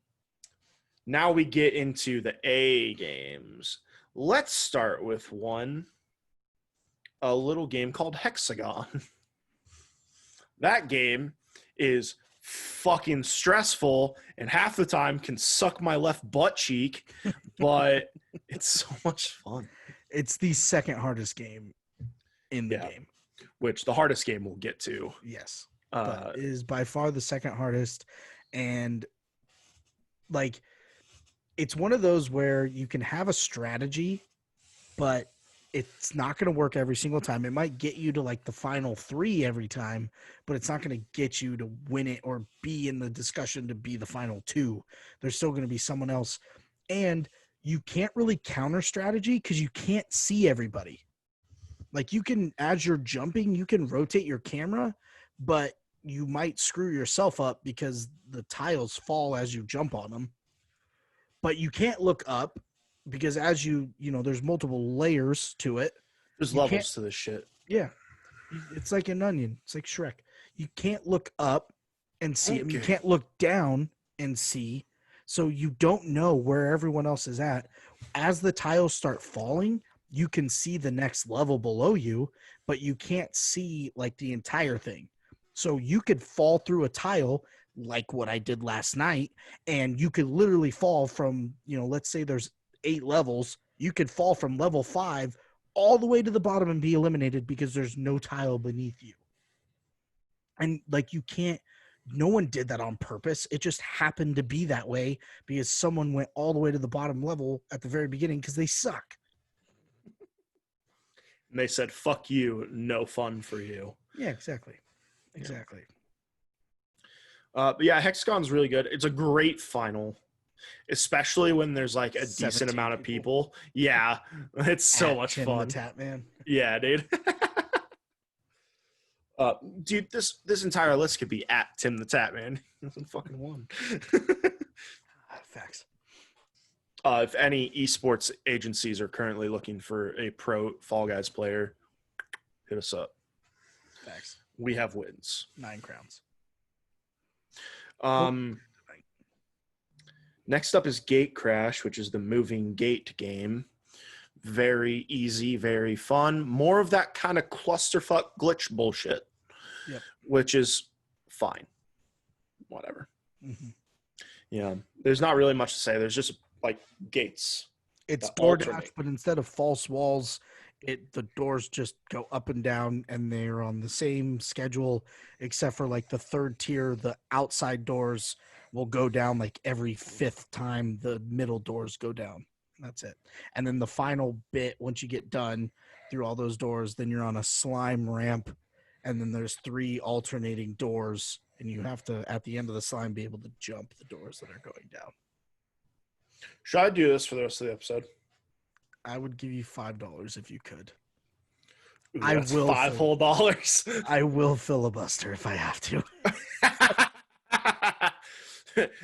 Now we get into the A games. Let's start with a little game called Hex-A-Gone. That game is fucking stressful and half the time can suck my left butt cheek, but it's so much fun. It's the second hardest game in the game. Which the hardest game we'll get to. Yes. But it is by far the second hardest. And like, it's one of those where you can have a strategy, but it's not going to work every single time. It might get you to like the final 3 every time, but it's not going to get you to win it or be in the discussion to be the final 2. There's still going to be someone else. And you can't really counter strategy because you can't see everybody. Like, you can, as you're jumping, you can rotate your camera, but you might screw yourself up because the tiles fall as you jump on them. But you can't look up because as you know, there's multiple layers to it. There's levels to this shit. Yeah. It's like an onion. It's like Shrek. You can't look up and see. Okay. I mean, you can't look down and see. So you don't know where everyone else is at. As the tiles start falling, you can see the next level below you, but you can't see like the entire thing. So you could fall through a tile like what I did last night, and you could literally fall from, you know, let's say there's 8 levels. You could fall from level 5 all the way to the bottom and be eliminated because there's no tile beneath you. And like, you can't, no one did that on purpose. It just happened to be that way because someone went all the way to the bottom level at the very beginning because they suck. And they said, fuck you, no fun for you. Yeah, exactly. Exactly. But yeah, Hex-A-Gone's really good. It's a great final, especially when there's like a decent amount of people. Yeah, it's so much fun. The Tap Man. Yeah, dude. Dude, this entire list could be at Tim the Tap Man. Nothing fucking won. Facts. If any esports agencies are currently looking for a pro Fall Guys player, hit us up. Facts. We have wins. 9 crowns. Next up is Gate Crash, which is the moving gate game. Very easy, very fun. More of that kind of clusterfuck glitch bullshit. Yep. Which is fine. Whatever. Mm-hmm. Yeah. There's not really much to say. There's just like gates. It's DoorDash, but instead of false walls, the doors just go up and down, and they're on the same schedule, except for like the third tier, the outside doors will go down like every 5th time the middle doors go down. That's it. And then the final bit, once you get done through all those doors, then you're on a slime ramp, and then there's 3 alternating doors, and you have to, at the end of the slime, be able to jump the doors that are going down. Should I do this for the rest of the episode? I would give you $5 if you could. Ooh, I will $5 whole. I will filibuster if I have to.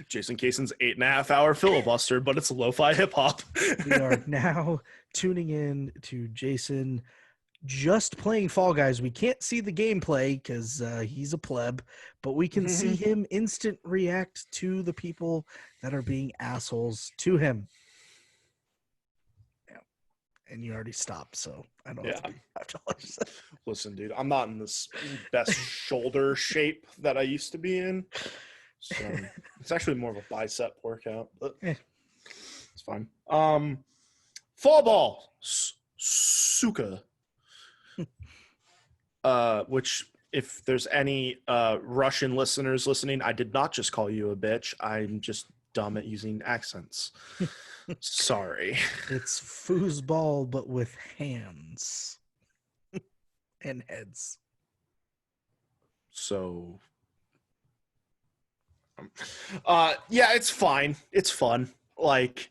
Jason Kason's 8.5-hour filibuster, but it's lo-fi hip hop. We are now tuning in to Jason just playing Fall Guys. We can't see the gameplay because he's a pleb, but we can see him instant react to the people that are being assholes to him. Yeah. And you already stopped, so I don't have to be $5. Listen, dude, I'm not in this best shoulder shape that I used to be in. So it's actually more of a bicep workout, but it's fine. Fall ball, Suka. Which, if there's any Russian listeners listening, I did not just call you a bitch. I'm just dumb at using accents. Sorry. It's foosball, but with hands and heads. So, yeah, it's fine. It's fun. Like,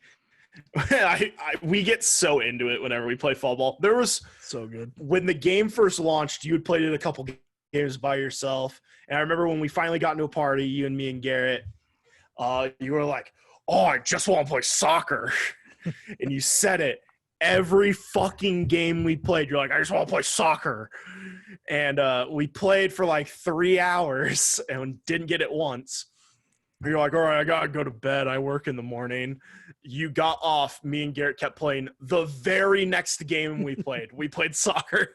we get so into it whenever we play fall ball. There was so good when the game first launched. You had played it a couple games by yourself, and I remember when we finally got into a party, you and me and Garrett. You were like, "Oh, I just want to play soccer," and you said it every fucking game we played. You're like, "I just want to play soccer," and we played for like 3 hours and didn't get it once. You're like, all right, I gotta go to bed. I work in the morning. You got off. Me and Garrett kept playing. The very next game we played soccer.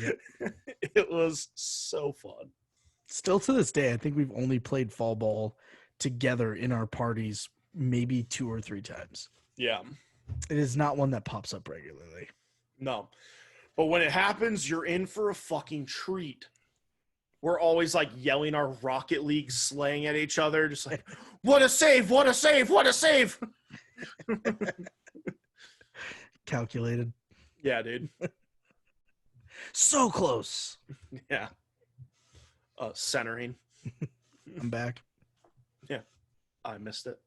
Yep. It was so fun. Still to this day, I think we've only played fall ball together in our parties maybe 2 or 3 times. Yeah. It is not one that pops up regularly. No. But when it happens, you're in for a fucking treat. We're always like yelling our Rocket League slang at each other, just like, what a save, what a save, what a save. Calculated. Yeah, dude. So close. Yeah. Centering. I'm back. Yeah. I missed it.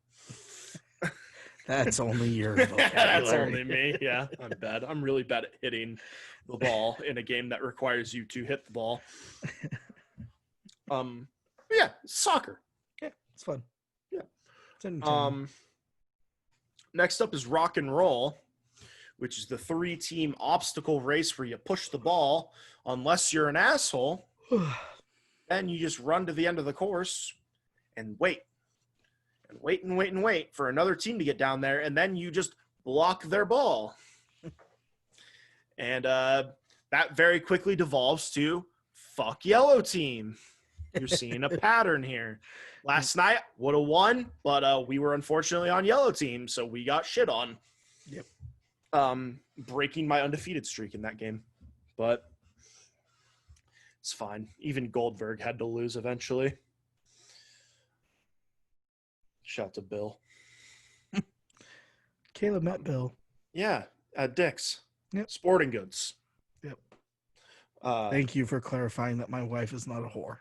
That's only your vocabulary. That's only me. Yeah, I'm bad. I'm really bad at hitting the ball in a game that requires you to hit the ball. Yeah, soccer. Yeah, it's fun. Yeah. It's entertaining. Next up is rock and roll, which is the 3-team obstacle race where you push the ball. Unless you're an asshole, then you just run to the end of the course and wait. And wait and wait and wait for another team to get down there, and then you just block their ball. And that very quickly devolves to fuck yellow team. You're seeing a pattern here. Last night would have won, but we were unfortunately on yellow team, so we got shit on. Yep. Breaking my undefeated streak in that game. But it's fine. Even Goldberg had to lose eventually. Shout out to Bill. Caleb met Bill. Yeah, at Dick's. Yep. Sporting Goods. Yep. Thank you for clarifying that my wife is not a whore.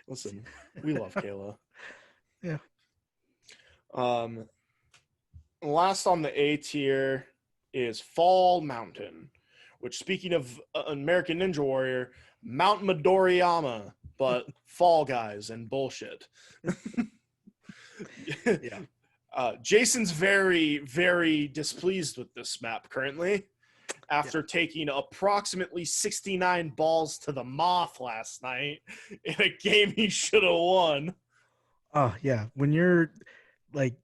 Listen, we love Kayla. Yeah. Last on the A tier is Fall Mountain, which, speaking of American Ninja Warrior, Mount Midoriyama, but Fall Guys and bullshit. Yeah. Jason's very, very displeased with this map currently after taking approximately 69 balls to the moth last night in a game he should have won. Oh, yeah. When you're like,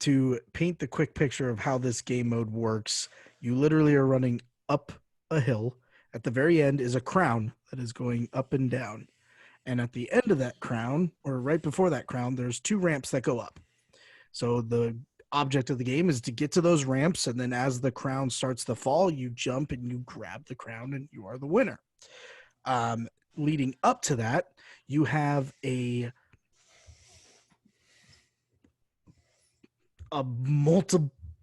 to paint the quick picture of how this game mode works, you literally are running up a hill. At the very end is a crown that is going up and down. And at the end of that crown, or right before that crown, there's 2 ramps that go up. So the object of the game is to get to those ramps, and then as the crown starts to fall, you jump and you grab the crown, and you are the winner. Leading up to that, you have a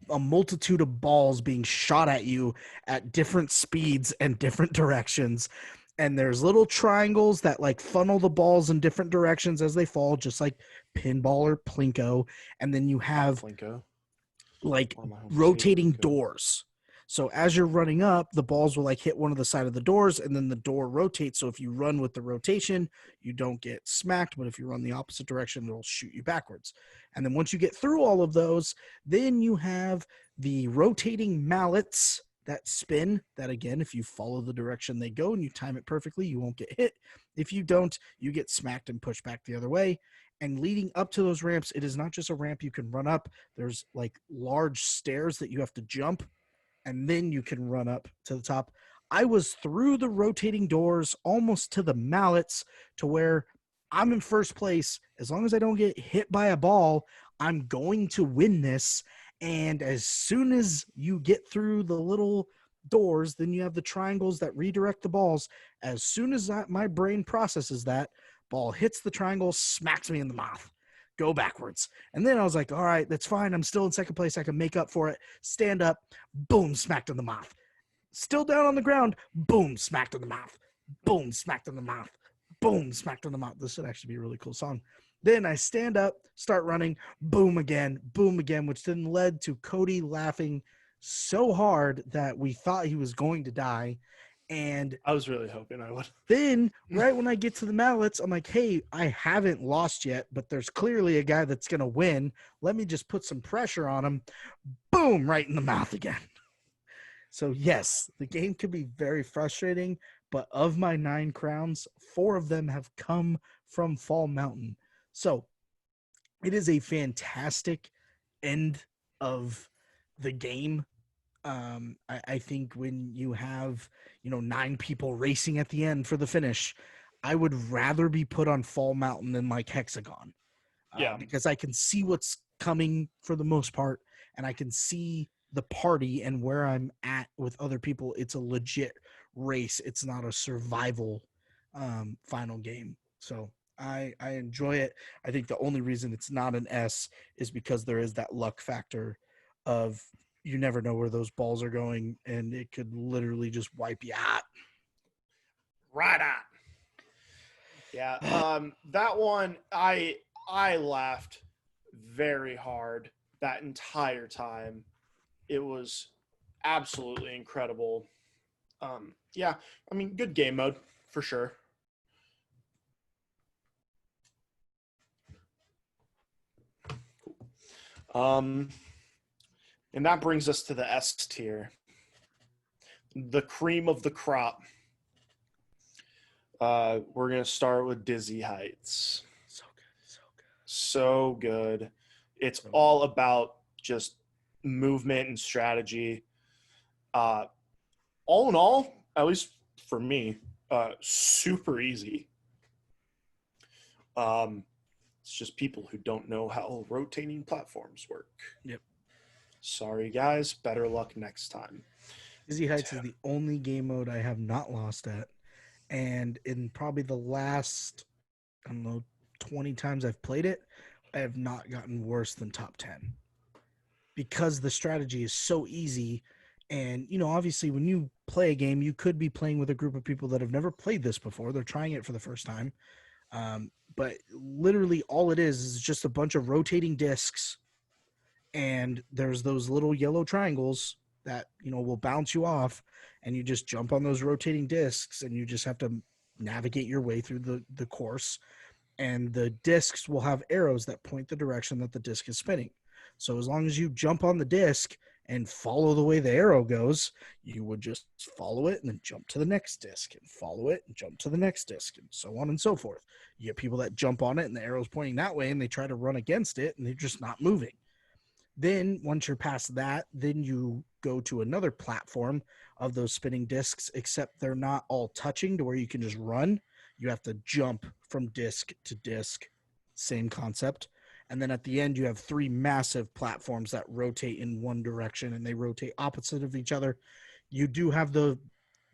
multitude of balls being shot at you at different speeds and different directions. And there's little triangles that like funnel the balls in different directions as they fall, just like pinball or plinko. And then you have Plinko. like rotating doors. So as you're running up, the balls will like hit one of the side of the doors, and then the door rotates. So if you run with the rotation, you don't get smacked. But if you run the opposite direction, it'll shoot you backwards. And then once you get through all of those, then you have the rotating mallets that spin. That again, if you follow the direction they go and you time it perfectly, you won't get hit. If you don't, you get smacked and pushed back the other way. And leading up to those ramps, it is not just a ramp you can run up. There's like large stairs that you have to jump, and then you can run up to the top. I was through the rotating doors almost to the mallets to where I'm in first place. As long as I don't get hit by a ball, I'm going to win this. And as soon as you get through the little doors, then you have the triangles that redirect the balls. As soon as my brain processes that, ball hits the triangle, smacks me in the mouth. Go backwards. And then I was like, all right, that's fine. I'm still in second place. I can make up for it. Stand up. Boom, smacked in the mouth. Still down on the ground. Boom, smacked in the mouth. Boom, smacked in the mouth. Boom, smacked in the mouth. This should actually be a really cool song. Then I stand up, start running. Boom again, which then led to Cody laughing so hard that we thought he was going to die. And I was really hoping I would. Then right when I get to the mallets, I'm like, hey, I haven't lost yet, but there's clearly a guy that's going to win. Let me just put some pressure on him. Boom, right in the mouth again. So yes, the game can be very frustrating, but of my 9 crowns, 4 of them have come from Fall Mountain. So it is a fantastic end of the game. I think when you have, 9 people racing at the end for the finish, I would rather be put on Fall Mountain than like Hex-A-Gone. Yeah. Because I can see what's coming for the most part, and I can see the party and where I'm at with other people. It's a legit race. It's not a survival final game. So I enjoy it. I think the only reason it's not an S is because there is that luck factor of you never know where those balls are going, and it could literally just wipe you out. Right on. Yeah. That one, I laughed very hard that entire time. It was absolutely incredible. Yeah, I mean, good game mode for sure. And that brings us to the S tier, the cream of the crop. We're gonna start with Dizzy Heights. So good. It's all about just movement and strategy. All in all, at least for me, super easy. It's just people who don't know how rotating platforms work. Yep. Sorry, guys. Better luck next time. Dizzy Heights is the only game mode I have not lost at. And in probably the last, 20 times I've played it, I have not gotten worse than top 10. Because the strategy is so easy. And, obviously when you play a game, you could be playing with a group of people that have never played this before. They're trying it for the first time. But literally all it is just a bunch of rotating discs. And there's those little yellow triangles that, will bounce you off, and you just jump on those rotating discs, and you just have to navigate your way through the course. And the discs will have arrows that point the direction that the disc is spinning. So as long as you jump on the disc and follow the way the arrow goes, you would just follow it and then jump to the next disc and follow it and jump to the next disc and so on and so forth. You get people that jump on it and the arrow's pointing that way and they try to run against it and they're just not moving. Then once you're past that, then you go to another platform of those spinning discs, except they're not all touching to where you can just run. You have to jump from disc to disc, same concept. And then at the end, you have 3 massive platforms that rotate in one direction and they rotate opposite of each other. You do have the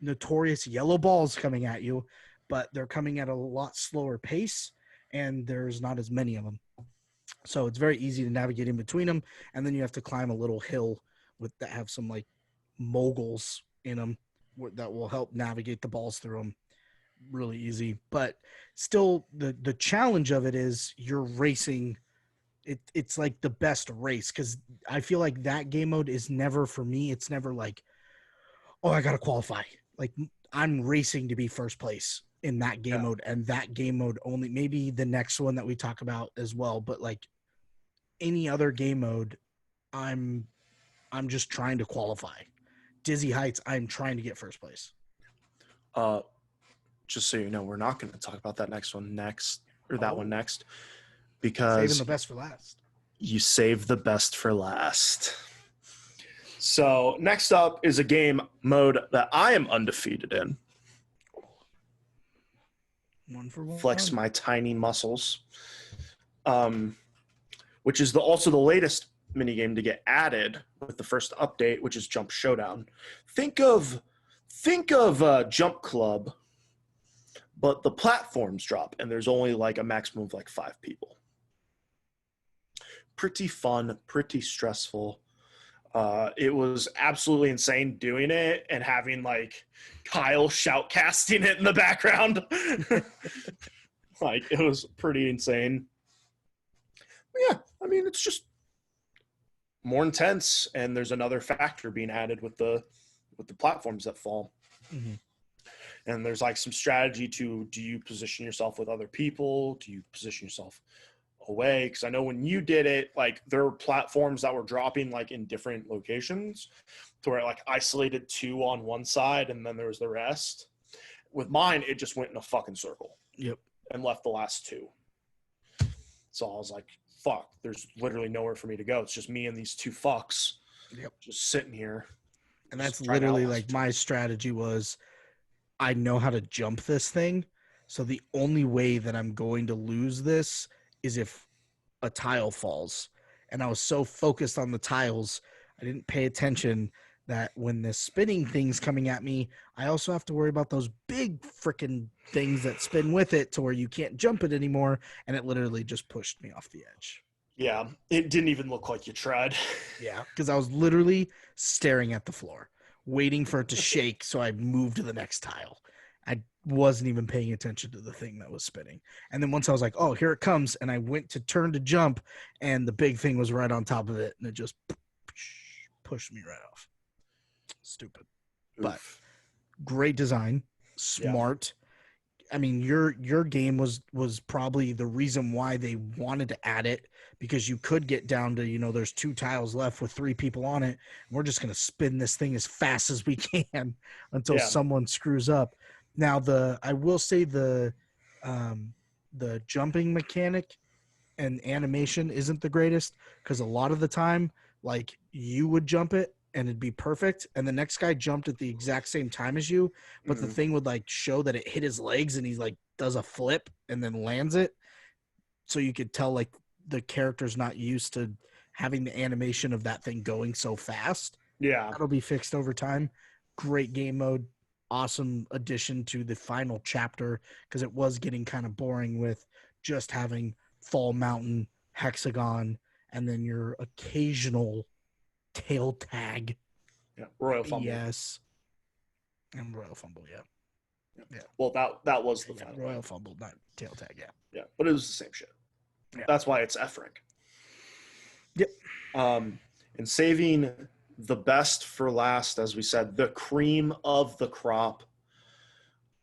notorious yellow balls coming at you, but they're coming at a lot slower pace and there's not as many of them. So it's very easy to navigate in between them. And then you have to climb a little hill that have some like moguls in them that will help navigate the balls through them. Really easy, but still the challenge of it is you're racing. It's like the best race, because I feel like that game mode is never for me. It's never like oh, I gotta qualify. Like I'm racing to be first place in that game Yeah. mode, and that game mode only. Maybe the next one that we talk about as well, but like any other game mode, I'm just trying to qualify. Dizzy Heights, I'm trying to get first place. Just so you know, we're not going to talk about that next one next, or that one next, Saving because the best for last. you save the best for last. So next up is a game mode that I am undefeated in. One for one. Flex my tiny muscles. Which is also the latest minigame to get added with the first update, which is Jump Showdown. Think of Jump Club, but the platforms drop, and there's only like a maximum of like 5 people. Pretty fun, pretty stressful. It was absolutely insane doing it and having like Kyle shoutcasting it in the background. Like, it was pretty insane. But yeah, I mean, it's just more intense, and there's another factor being added with the platforms that fall. Mm-hmm. And there's like some strategy to, do you position yourself with other people? Do you position yourself away? Because I know when you did it, like there were platforms that were dropping like in different locations to where it like isolated 2 on one side and then there was the rest. With mine, it just went in a fucking circle. Yep. And left the last 2. So I was like, fuck, there's literally nowhere for me to go. It's just me and these 2 fucks. Yep. Just sitting here. And that's literally like my strategy was, I know how to jump this thing. So the only way that I'm going to lose this is if a tile falls. And I was so focused on the tiles, I didn't pay attention that when the spinning thing's coming at me, I also have to worry about those big freaking things that spin with it to where you can't jump it anymore. And it literally just pushed me off the edge. Yeah, it didn't even look like you tried. Yeah, because I was literally staring at the floor, waiting for it to shake so I moved to the next tile. I wasn't even paying attention to the thing that was spinning. And then once I was like, oh, here it comes, and I went to turn to jump, and the big thing was right on top of it, and it just pushed me right off. Stupid. Oof. But great design, smart. I mean, your game was probably the reason why they wanted to add it, because you could get down to, there's 2 tiles left with 3 people on it. And we're just going to spin this thing as fast as we can until someone screws up. Now, I will say the jumping mechanic and animation isn't the greatest, because a lot of the time, like, you would jump it and it'd be perfect, and the next guy jumped at the exact same time as you, but the thing would like show that it hit his legs and he like does a flip and then lands it, so you could tell like the character's not used to having the animation of that thing going so fast. That'll be fixed over time. Great game mode, awesome addition to the final chapter, because it was getting kind of boring with just having Fall Mountain, Hex-A-Gone, and then your occasional tail tag, Royal Fumble. Yes, and Royal Fumble. Yeah. Well, that was the final Royal Fumble, not tail tag. Yeah, but it was the same shit. Yeah. That's why it's F-rank. Yep. And saving the best for last, as we said, the cream of the crop,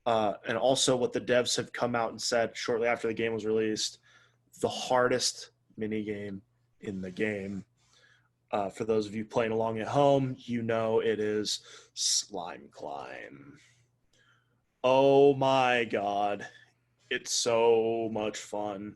and also what the devs have come out and said shortly after the game was released, the hardest mini game in the game. For those of you playing along at home, it is Slime Climb. Oh my god. It's so much fun.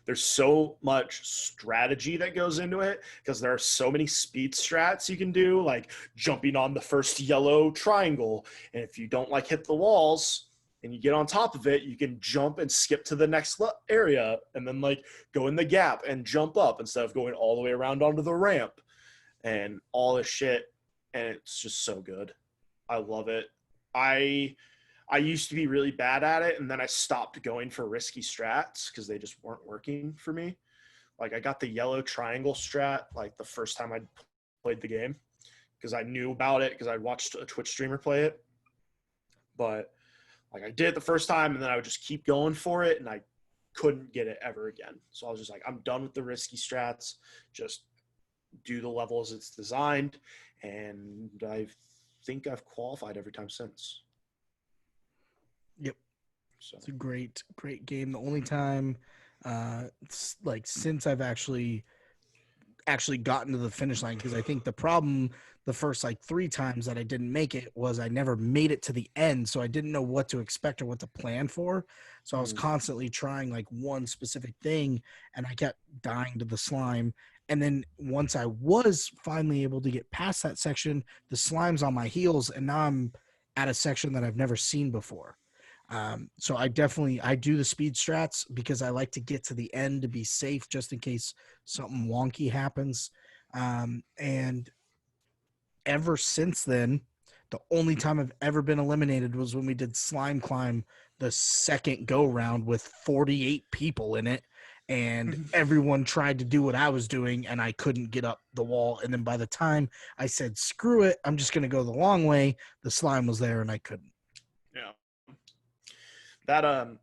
There's so much strategy that goes into it, because there are so many speed strats you can do, like jumping on the first yellow triangle. And if you don't like hit the walls and you get on top of it, you can jump and skip to the next area and then like go in the gap and jump up instead of going all the way around onto the ramp and all this shit. And it's just so good. I love it. I used to be really bad at it, and then I stopped going for risky strats because they just weren't working for me. Like, I got the yellow triangle strat like the first time I played the game, because I knew about it because I watched a Twitch streamer play it. But like, I did it the first time, and then I would just keep going for it, and I couldn't get it ever again. So I was just like, I'm done with the risky strats. Just do the level as it's designed. And I think I've qualified every time since. Yep. So It's a great game. The only time, since I've actually gotten to the finish line, because I think the problem the first 3 times that I didn't make it was I never made it to the end, so I didn't know what to expect or what to plan for. So I was constantly trying one specific thing, and I kept dying to the slime. And then once I was finally able to get past that section, the slime's on my heels, and now I'm at a section that I've never seen before. So I do the speed strats because I like to get to the end to be safe just in case something wonky happens. And ever since then, the only time I've ever been eliminated was when we did Slime Climb, the second go round with 48 people in it. And everyone tried to do what I was doing, and I couldn't get up the wall. And then by the time I said, screw it, I'm just going to go the long way, the slime was there and I couldn't. Yeah. That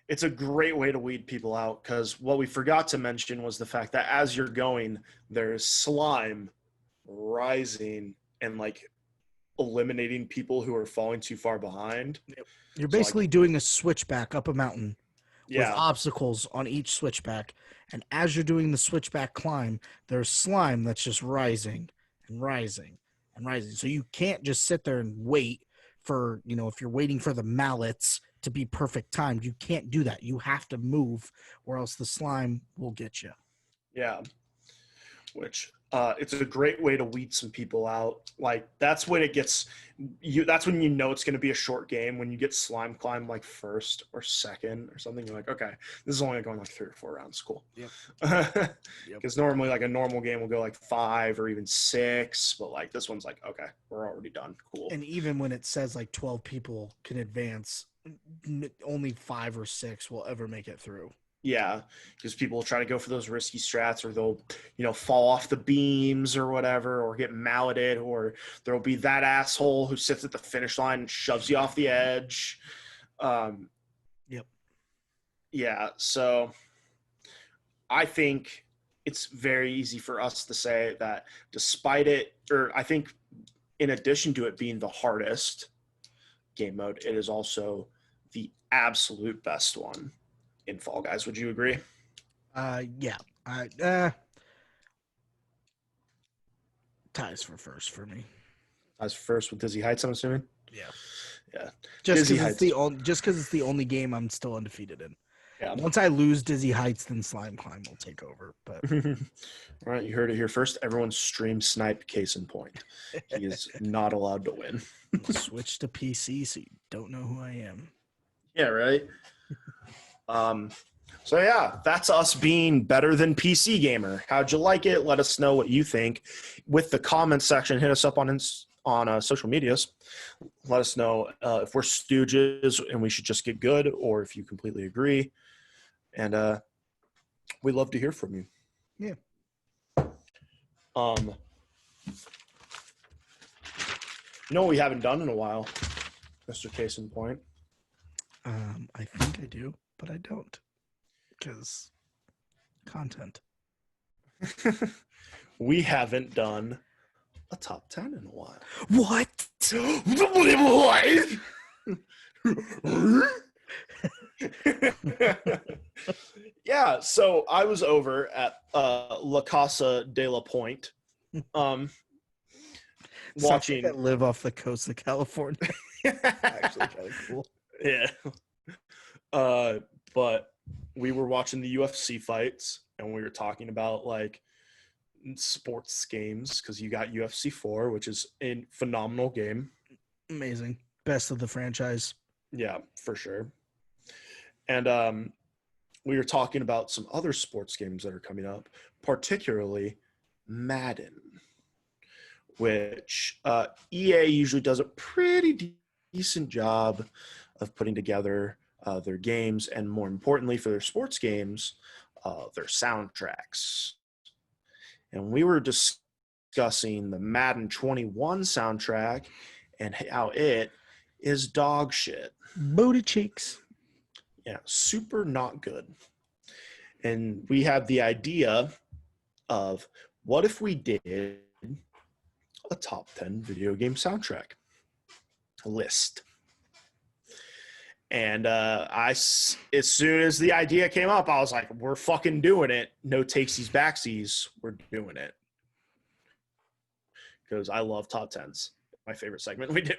it's a great way to weed people out, because what we forgot to mention was the fact that as you're going, there's slime rising and eliminating people who are falling too far behind. Yep. You're basically doing a switchback up a mountain with Yeah. obstacles on each switchback. And as you're doing the switchback climb, there's slime that's just rising and rising and rising. So you can't just sit there and wait for, if you're waiting for the mallets to be perfect timed, you can't do that. You have to move, or else the slime will get you. Yeah. Which it's a great way to weed some people out. That's when it gets you. That's when it's going to be a short game, when you get slime climb first or second or something. You're like, okay, this is only going 3 or 4 rounds. Cool. Yep. Because normally a normal game will go 5 or even 6, but this one's okay, we're already done. Cool. And even when it says 12 people can advance, only 5 or 6 will ever make it through. Yeah, because people will try to go for those risky strats, or they'll, fall off the beams or whatever, or get malleted, or there'll be that asshole who sits at the finish line and shoves you off the edge. Yep. Yeah, so I think it's very easy for us to say that despite it, or I think in addition to it being the hardest game mode, it is also the absolute best one in Fall Guys. Would you agree? Yeah. Ties for first for me. Ties for first with Dizzy Heights, I'm assuming. Yeah. Yeah. Just because it's the only game I'm still undefeated in. Yeah. Once I lose Dizzy Heights, then Slime Climb will take over. But all right, you heard it here first. Everyone stream snipe case in point. He is not allowed to win. Switch to PC so you don't know who I am. Yeah, right. So yeah, that's us being better than PC Gamer. How'd you like it? Let us know what you think with the comments section. Hit us up on social medias. Let us know if we're stooges and we should just get good, or if you completely agree. And we'd love to hear from you. Yeah. You know what we haven't done in a while, Mr. Case in Point? I think I do, but I don't. Because content. We haven't done a top 10 in a while. What? Yeah, so I was over at La Casa de la Pointe, watching. That live off the coast of California. Actually, kind of cool. Yeah. But we were watching the UFC fights, and we were talking about sports games, because you got UFC 4, which is a phenomenal game. Amazing. Best of the franchise. Yeah, for sure. And we were talking about some other sports games that are coming up, particularly Madden, which EA usually does a pretty decent job of putting together their games, and more importantly for their sports games, their soundtracks. And we were discussing the Madden 21 soundtrack and how it is dog shit. Booty cheeks. Yeah, super not good. And we had the idea of, what if we did a top 10 video game soundtrack? list. And as soon as the idea came up, I was like, we're fucking doing it. No Takesies, Backsies. We're doing it. Because I love top 10s. My favorite segment we do.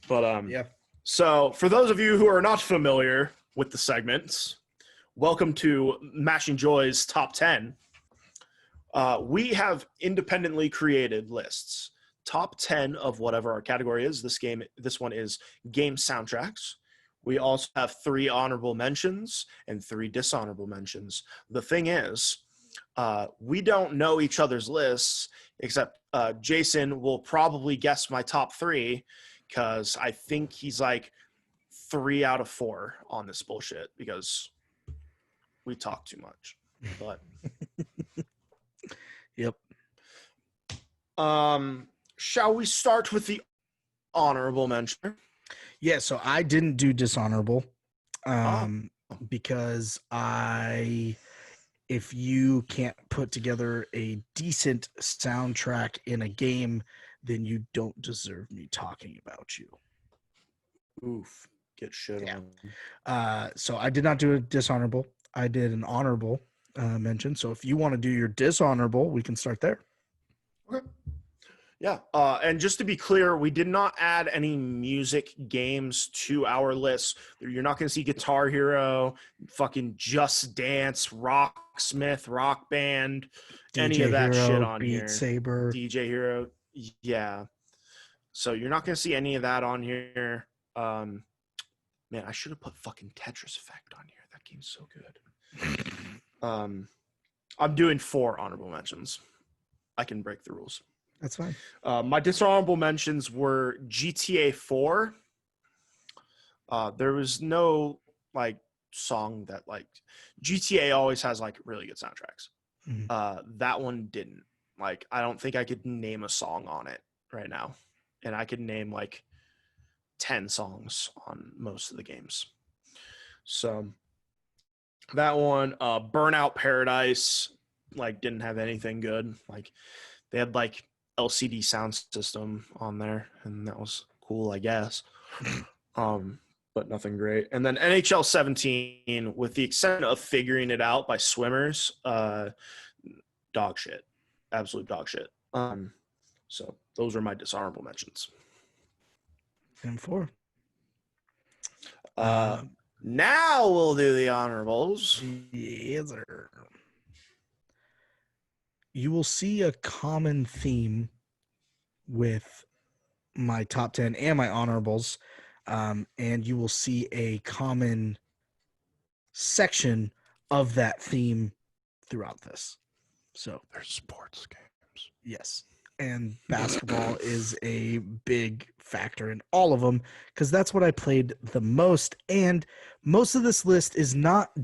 But Yeah. So for those of you who are not familiar with the segments, welcome to MashingJoys Top 10. We have independently created lists. Top 10 of whatever our category is. This one is game soundtracks. We also have 3 honorable mentions and 3 dishonorable mentions. The thing is, we don't know each other's lists, except Jason will probably guess my top 3 because I think he's like 3 out of 4 on this bullshit because we talk too much. But Yep. Shall we start with the honorable mention? Yeah, so I didn't do dishonorable because if you can't put together a decent soundtrack in a game, then you don't deserve me talking about you. Oof, get shit Yeah. on. So I did not do a dishonorable. I did an honorable mention. So if you want to do your dishonorable, we can start there. Okay. Yeah, and just to be clear, we did not add any music games to our list. You're not going to see Guitar Hero, fucking Just Dance, Rocksmith, Rock Band, any of that Hero, shit on Beat here. Saber. DJ Hero, yeah. So you're not going to see any of that on here. Man, I should have put fucking Tetris Effect on here. That game's so good. I'm doing 4 honorable mentions. I can break the rules. That's fine. My dishonorable mentions were GTA 4. There was no like song that like GTA always has like really good soundtracks. Mm-hmm. That one didn't. Like I don't think I could name a song on it right now, and I could name like 10 songs on most of the games. So that one, Burnout Paradise, like didn't have anything good. Like they had like LCD sound system on there, and that was cool, I guess. But nothing great. And then NHL 17, with the extent of Figuring It Out by Swimmers, dog shit, absolute dog shit. So those are my dishonorable mentions. And 4. Now we'll do the honorables. Yes, sir. You will see a common theme with my top 10 and my honorables, and you will see a common section of that theme throughout this. So There's sports games. yes, and basketball is a big factor in all of them because that's what I played the most. And most of this list is not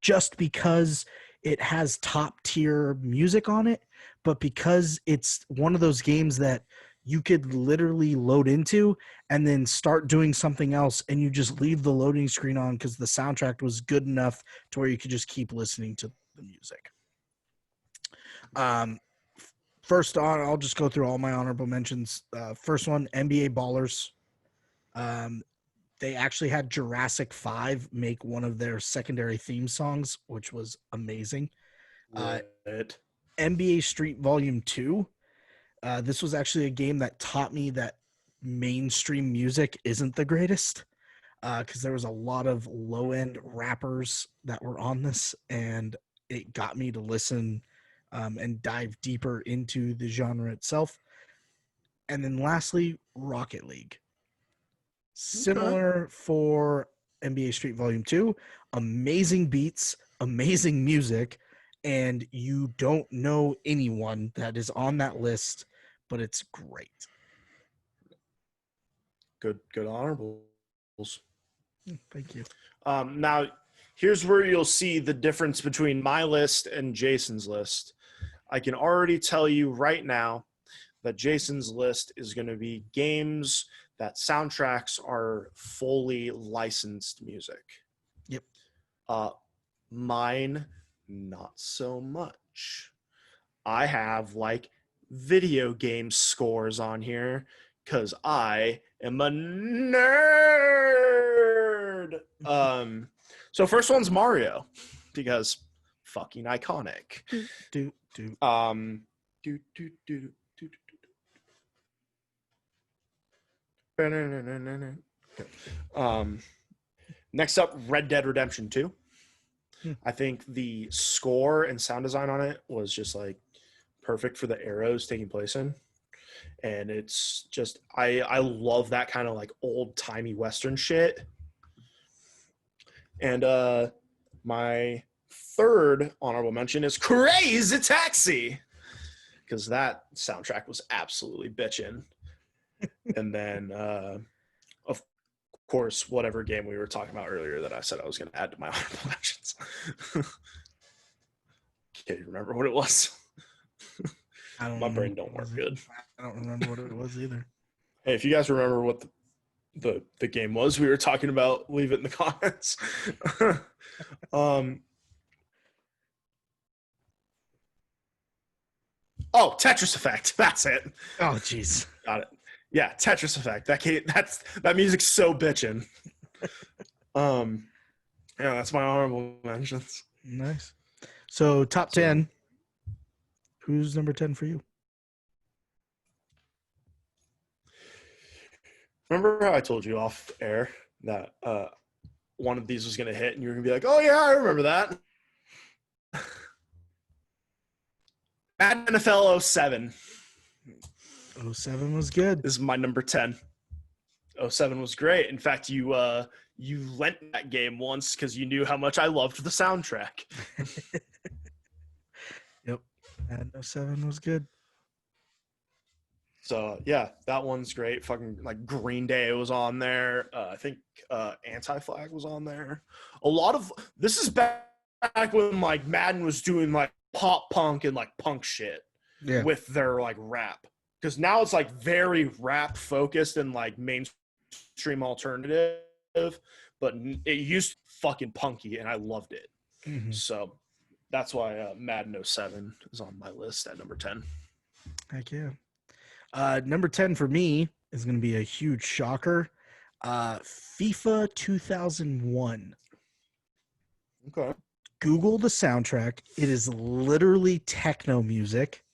just because it has top tier music on it, but because it's one of those games that you could literally load into and then start doing something else, and you just leave the loading screen on because the soundtrack was good enough to where you could just keep listening to the music. First on, I'll just go through all my honorable mentions. First one, NBA Ballers. They actually had Jurassic 5 make one of their secondary theme songs, which was amazing. NBA Street Volume 2. This was actually a game that taught me that mainstream music isn't the greatest, because there was a lot of low-end rappers that were on this, and it got me to listen and dive deeper into the genre itself. And then lastly, Rocket League. Similar for NBA Street Volume 2. Amazing beats, amazing music, and you don't know anyone that is on that list, but it's great. Good honorables. Thank you. Now, here's where you'll see the difference between my list and Jason's list. I can already tell you right now that Jason's list is going to be games that soundtracks are fully licensed music. Yep. Mine, not so much. I have like video game scores on here because I am a nerd. So first one's Mario, because fucking iconic. Do, do. Do, do, do, do, do. Next up, Red Dead Redemption 2. I think the score and sound design on it was just like perfect for the eras taking place in. And it's just, I love that kind of like old timey Western shit. And my third honorable mention is Crazy Taxi, because that soundtrack was absolutely bitchin'. And then, of course, whatever game we were talking about earlier that I said I was going to add to my honorable mentions. Can't you remember what it was? My brain don't work good. I don't remember what it was either. Hey, if you guys remember what the game was we were talking about, leave it in the comments. Oh, Tetris Effect. That's it. Oh, jeez. Got it. Yeah, Tetris Effect. That music's so bitchin'. Yeah, that's my honorable mentions. Nice. So top 10. Who's number 10 for you? Remember how I told you off air that one of these was going to hit and you were going to be like, oh, yeah, I remember that. Madden NFL 07. 07 was good. This is my number 10. 07 was great. In fact, you lent that game once because you knew how much I loved the soundtrack. Yep. Madden 07 was good. So yeah, that one's great. Fucking like Green Day was on there. I think Anti-Flag was on there. A lot of this is back when like Madden was doing like pop punk and like punk shit with their like rap. Because now it's like very rap focused and like mainstream alternative, but it used to be fucking punky and I loved it. Mm-hmm. So that's why Madden 07 is on my list at number 10. Heck yeah. Number 10 for me is going to be a huge shocker. FIFA 2001. Okay. Google the soundtrack. It is literally techno music,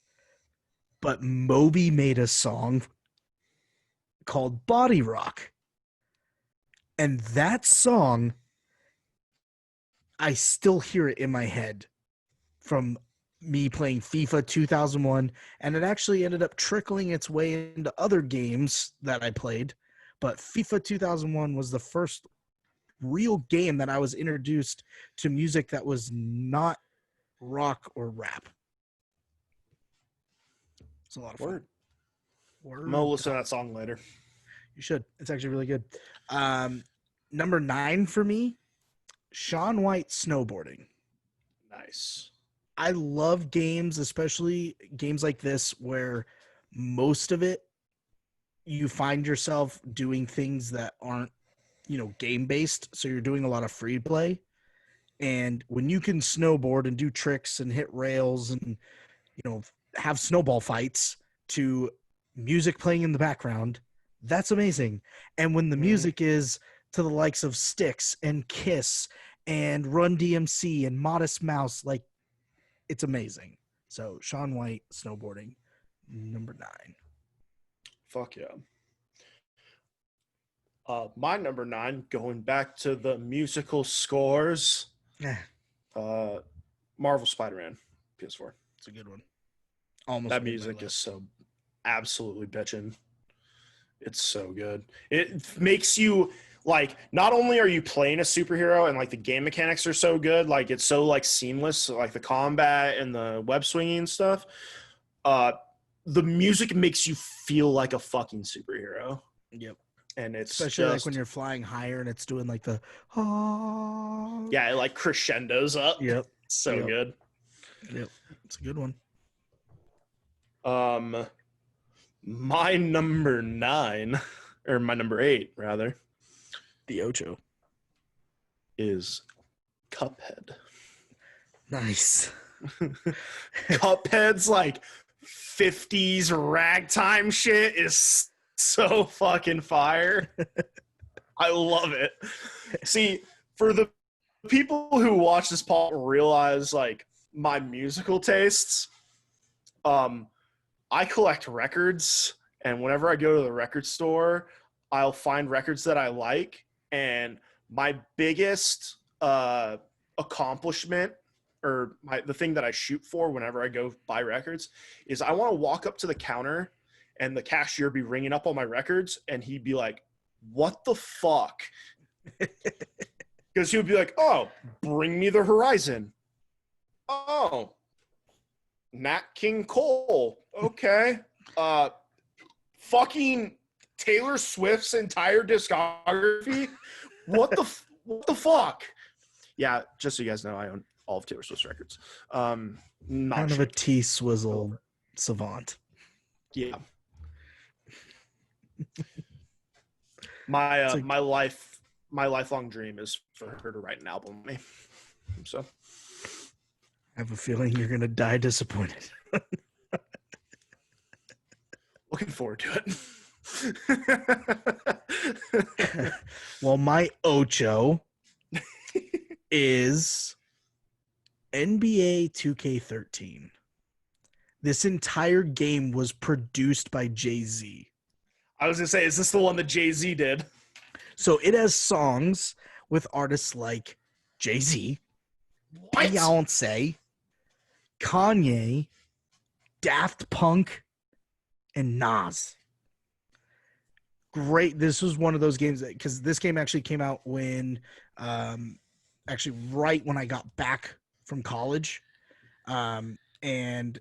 but Moby made a song called Body Rock. And that song, I still hear it in my head from me playing FIFA 2001, and it actually ended up trickling its way into other games that I played. But FIFA 2001 was the first real game that I was introduced to music that was not rock or rap. It's a lot of fun. I'm gonna listen to that song later. You should. It's actually really good. Number 9 for me, Shaun White Snowboarding. Nice. I love games, especially games like this, where most of it you find yourself doing things that aren't, game based. So you're doing a lot of free play. And when you can snowboard and do tricks and hit rails and, have snowball fights to music playing in the background, that's amazing. And when the music is to the likes of Styx and Kiss and Run DMC and Modest Mouse, like, it's amazing. So Shaun White Snowboarding, number 9. Fuck yeah. My number 9, going back to the musical scores, Marvel Spider-Man, PS4. It's a good one. Almost that music is so absolutely bitchin'. It's so good. It makes you like, not only are you playing a superhero and like the game mechanics are so good, like it's so like seamless, like the combat and the web swinging and stuff. The music makes you feel like a fucking superhero. Yep. And it's especially like when you're flying higher and it's doing like the yeah, it like crescendos up. Yep. So good. Yep. It's a good one. My number 9, or my number 8 rather, the Ocho, is Cuphead. Nice. Cuphead's like 50s ragtime shit is so fucking fire. I love it. See, for the people who watch this pod realize like my musical tastes, I collect records, and whenever I go to the record store, I'll find records that I like. And my biggest accomplishment, or the thing that I shoot for whenever I go buy records, is I want to walk up to the counter and the cashier be ringing up all my records, and he'd be like, "What the fuck?" Because he would be like, "Oh, bring me the Horizon." Oh, Nat King Cole. Okay. Fucking Taylor Swift's entire discography. What the fuck? Yeah, just so you guys know, I own all of Taylor Swift's records. Not Kind of a T-Swizzle savant. Yeah. My like, my lifelong dream is for her to write an album with me. So I have a feeling you're gonna die disappointed. looking forward to it. Well, my ocho is NBA 2K13. This entire game was produced by Jay-Z. I was gonna say, is this the one that Jay-Z did? So it has songs with artists like Jay-Z, Beyonce, Kanye, Daft Punk, and Nas. Great. This was one of those games because this game actually came out when actually right when I got back from college. And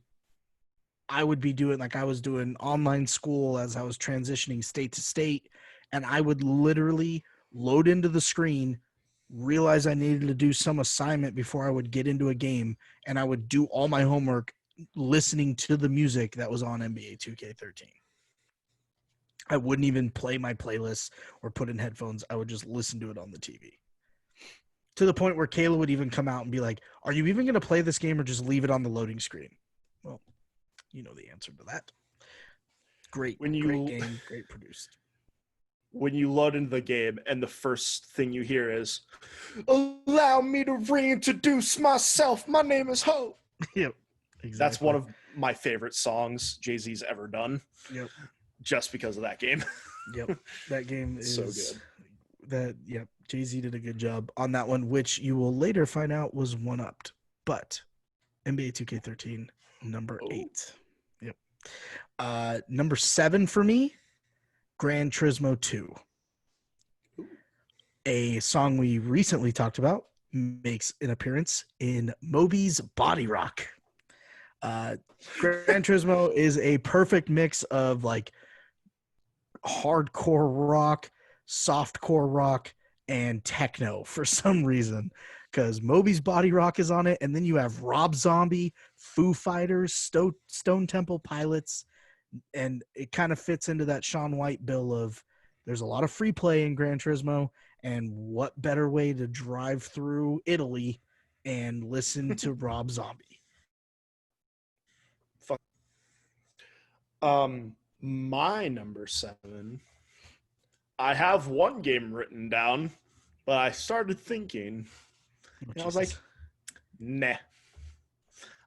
I would be doing, like, I was doing online school as I was transitioning state to state, and I would literally load into the screen, realize I needed to do some assignment before I would get into a game, and I would do all my homework listening to the music that was on NBA 2K13. I wouldn't even play my playlists or put in headphones. I would just listen to it on the TV. To the point where Kayla would even come out and be like, "Are you even going to play this game or just leave it on the loading screen?" Well, you know the answer to that. Great game, great produced. When you load into the game and the first thing you hear is, "Allow me to reintroduce myself. My name is Ho." Yep. Exactly. That's one of my favorite songs Jay-Z's ever done. Yep. Just because of that game. Yep. That game is so good. Yep. Jay-Z did a good job on that one, which you will later find out was one-upped. But NBA 2K13, number 8. Yep. Number 7 for me, Gran Turismo 2. A song we recently talked about makes an appearance in Moby's Body Rock. Gran Turismo is a perfect mix of like hardcore rock, softcore rock, and techno for some reason, because Moby's Body Rock is on it, and then you have Rob Zombie, Foo Fighters, Stone Temple Pilots, and it kind of fits into that Shaun White bill of there's a lot of free play in Gran Turismo, and what better way to drive through Italy and listen to Rob Zombie. My number 7, I have one game written down, but I started thinking, and I was like, nah,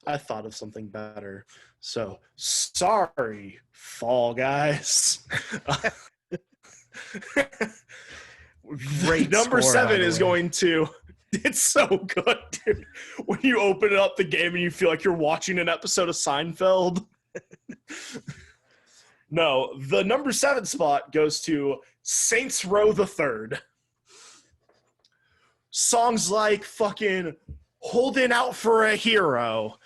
I thought of something better. So sorry, Fall Guys. Great number score, 7 is going to, it's so good, dude. When you open up the game and you feel like you're watching an episode of Seinfeld. No, the number 7 spot goes to Saints Row the Third. Songs like fucking Holding Out for a Hero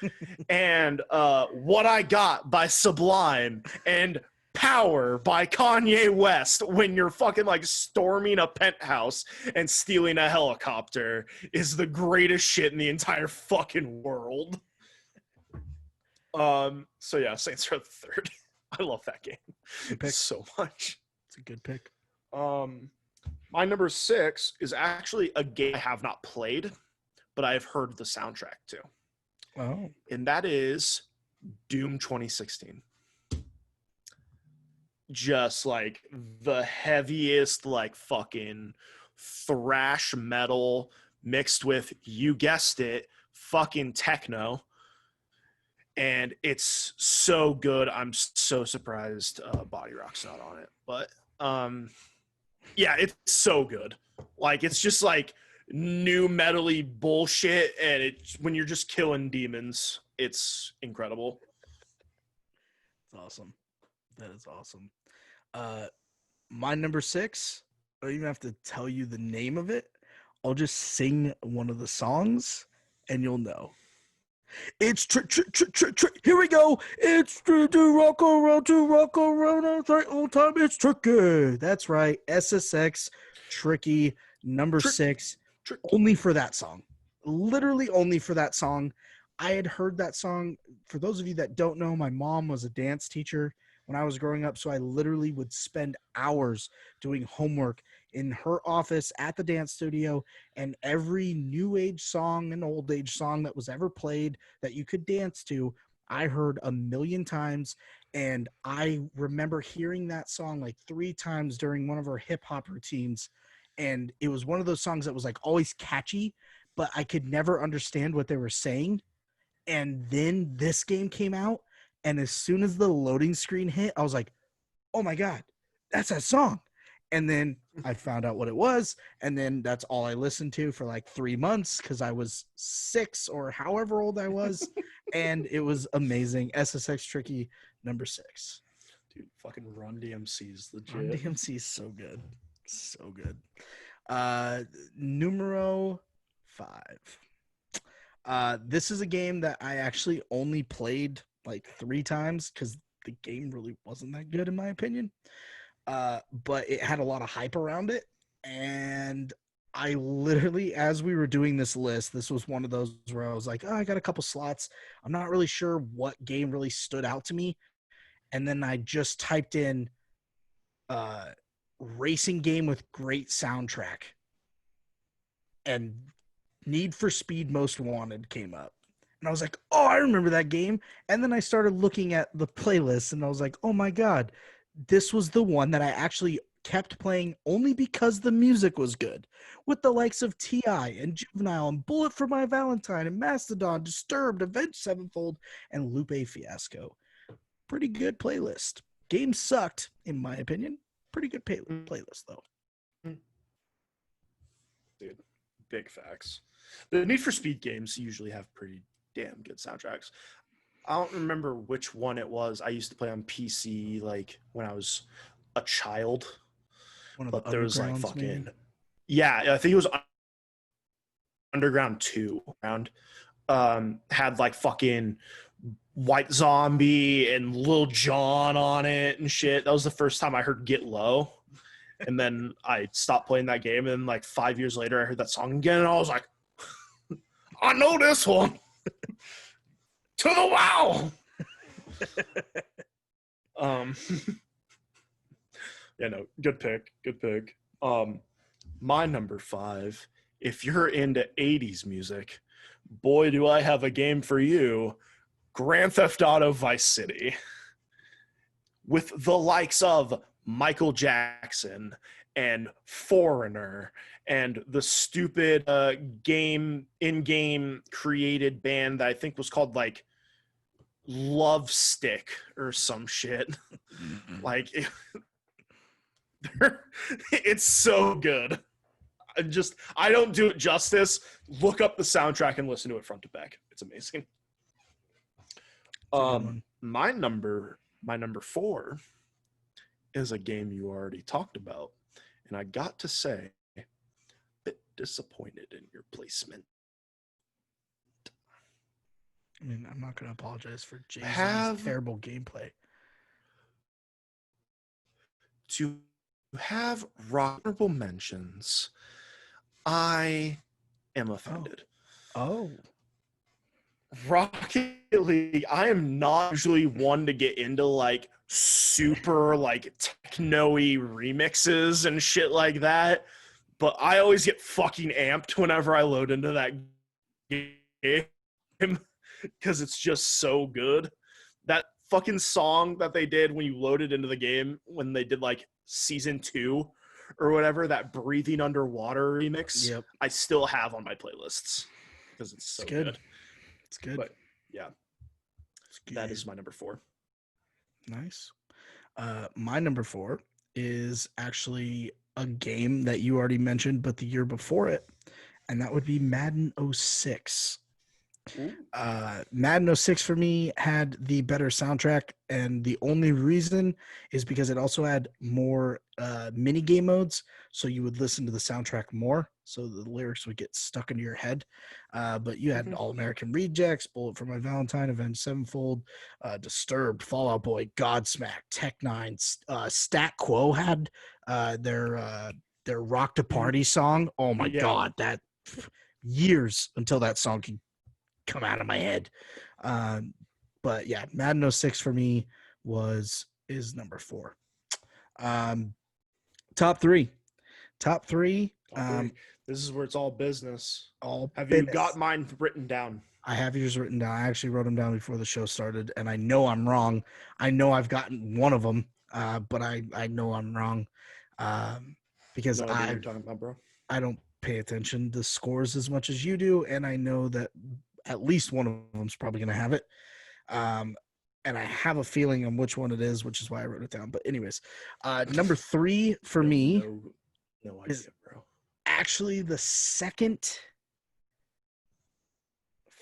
and What I Got by Sublime and Power by Kanye West when you're fucking like storming a penthouse and stealing a helicopter is the greatest shit in the entire fucking world. So yeah, Saints Row the Third. I love that game so much. It's a good pick. My number 6 is actually a game I have not played, but I have heard the soundtrack to. And that is Doom 2016. just like the heaviest like fucking thrash metal mixed with, you guessed it, fucking techno. And it's so good. I'm so surprised Body Rock's not on it. But yeah, it's so good. Like, it's just like new metally bullshit, and it's when you're just killing demons, it's incredible. It's awesome. That is awesome. My number 6, I don't even have to tell you the name of it. I'll just sing one of the songs and you'll know. It's here we go. It's to rock around all time. It's tricky. That's right. SSX Tricky number 6. Only for that song. Literally only for that song. I had heard that song. For those of you that don't know, my mom was a dance teacher when I was growing up, so I literally would spend hours doing homework in her office at the dance studio, and every new age song and old age song that was ever played that you could dance to, I heard a million times. And I remember hearing that song like 3 times during one of our hip hop routines. And it was one of those songs that was like always catchy, but I could never understand what they were saying. And then this game came out, and as soon as the loading screen hit, I was like, oh my God, that's that song. And then I found out what it was, and then that's all I listened to for like 3 months because I was 6 or however old I was, and it was amazing. SSX Tricky number 6. Dude, fucking Run DMC is legit. Run DMC is so good. So good. Numero 5. This is a game that I actually only played like 3 times because the game really wasn't that good in my opinion. But it had a lot of hype around it. And I literally, as we were doing this list, this was one of those where I was like, oh, I got a couple slots. I'm not really sure what game really stood out to me. And then I just typed in racing game with great soundtrack. And Need for Speed Most Wanted came up. And I was like, oh, I remember that game. And then I started looking at the playlist, and I was like, oh my God, this was the one that I actually kept playing only because the music was good. With the likes of T.I. and Juvenile and Bullet for My Valentine and Mastodon, Disturbed, Avenged Sevenfold, and Lupe Fiasco. Pretty good playlist. Game sucked, in my opinion. Pretty good playlist, though. Dude, big facts. The Need for Speed games usually have pretty damn good soundtracks. I don't remember which one it was. I used to play on PC like when I was a child. One of but the there was like Undergrounds, fucking maybe? Yeah, I think it was Underground 2. Had like fucking White Zombie and Lil Jon on it and shit. That was the first time I heard Get Low. And then I stopped playing that game, and then like 5 years later I heard that song again, and I was like, I know this one. To the wow. Yeah, no, good pick. My number 5, if you're into 80s music, boy, do I have a game for you. Grand Theft Auto Vice City. With the likes of Michael Jackson and Foreigner and the stupid in-game created band that I think was called like Love Stick or some shit. Like it's so good. I don't do it justice. Look up the soundtrack and listen to it front to back. It's amazing. My number 4 is a game you already talked about, and I got to say, a bit disappointed in your placement. I mean, I'm not going to apologize for Jay-Z's terrible gameplay. To have honorable mentions, I am offended. Oh. Rocket League, I am not usually one to get into like super like techno-y remixes and shit like that, but I always get fucking amped whenever I load into that game because it's just so good. That fucking song that they did when you loaded into the game when they did like season 2 or whatever, that Breathing Underwater remix. Yep. I still have on my playlists because it's so good. It's good. But yeah, It's good. that is my number 4. Nice. My number 4 is actually a game that you already mentioned, but the year before it, and that would be Madden 06. Madden 06 for me had the better soundtrack, and the only reason is because it also had more mini game modes, so you would listen to the soundtrack more, so the lyrics would get stuck into your head. But you had All American Rejects, Bullet for My Valentine, Avenged Sevenfold, Disturbed, Fall Out Boy, Godsmack, Tech Nine, Stat Quo had their Rock to Party song. Oh my god, that years until that song could come out of my head. But yeah, Madden 06 for me is number 4. Top three. This is where it's all business. Have you got mine written down? I have yours written down. I actually wrote them down before the show started, and I know I'm wrong. I know I've gotten one of them, but I know I'm wrong because No idea what you're talking about, bro. I don't pay attention to scores as much as you do, and I know that at least one of them's probably going to have it. And I have a feeling on which one it is, which is why I wrote it down. But anyways, number 3 for me no idea, bro. Actually the second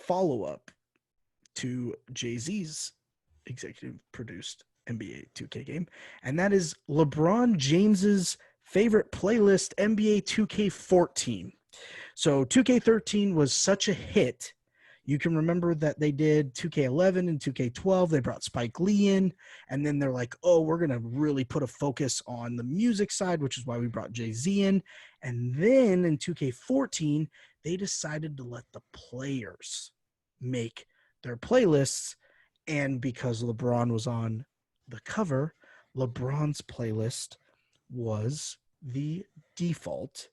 follow-up to Jay-Z's executive produced NBA 2K game, and that is LeBron James's favorite playlist, NBA 2K14. So 2K13 was such a hit. You can remember that they did 2K11 and 2K12. They brought Spike Lee in, and then they're like, oh, we're going to really put a focus on the music side, which is why we brought Jay-Z in. And then in 2K14, they decided to let the players make their playlists. And because LeBron was on the cover, LeBron's playlist was the default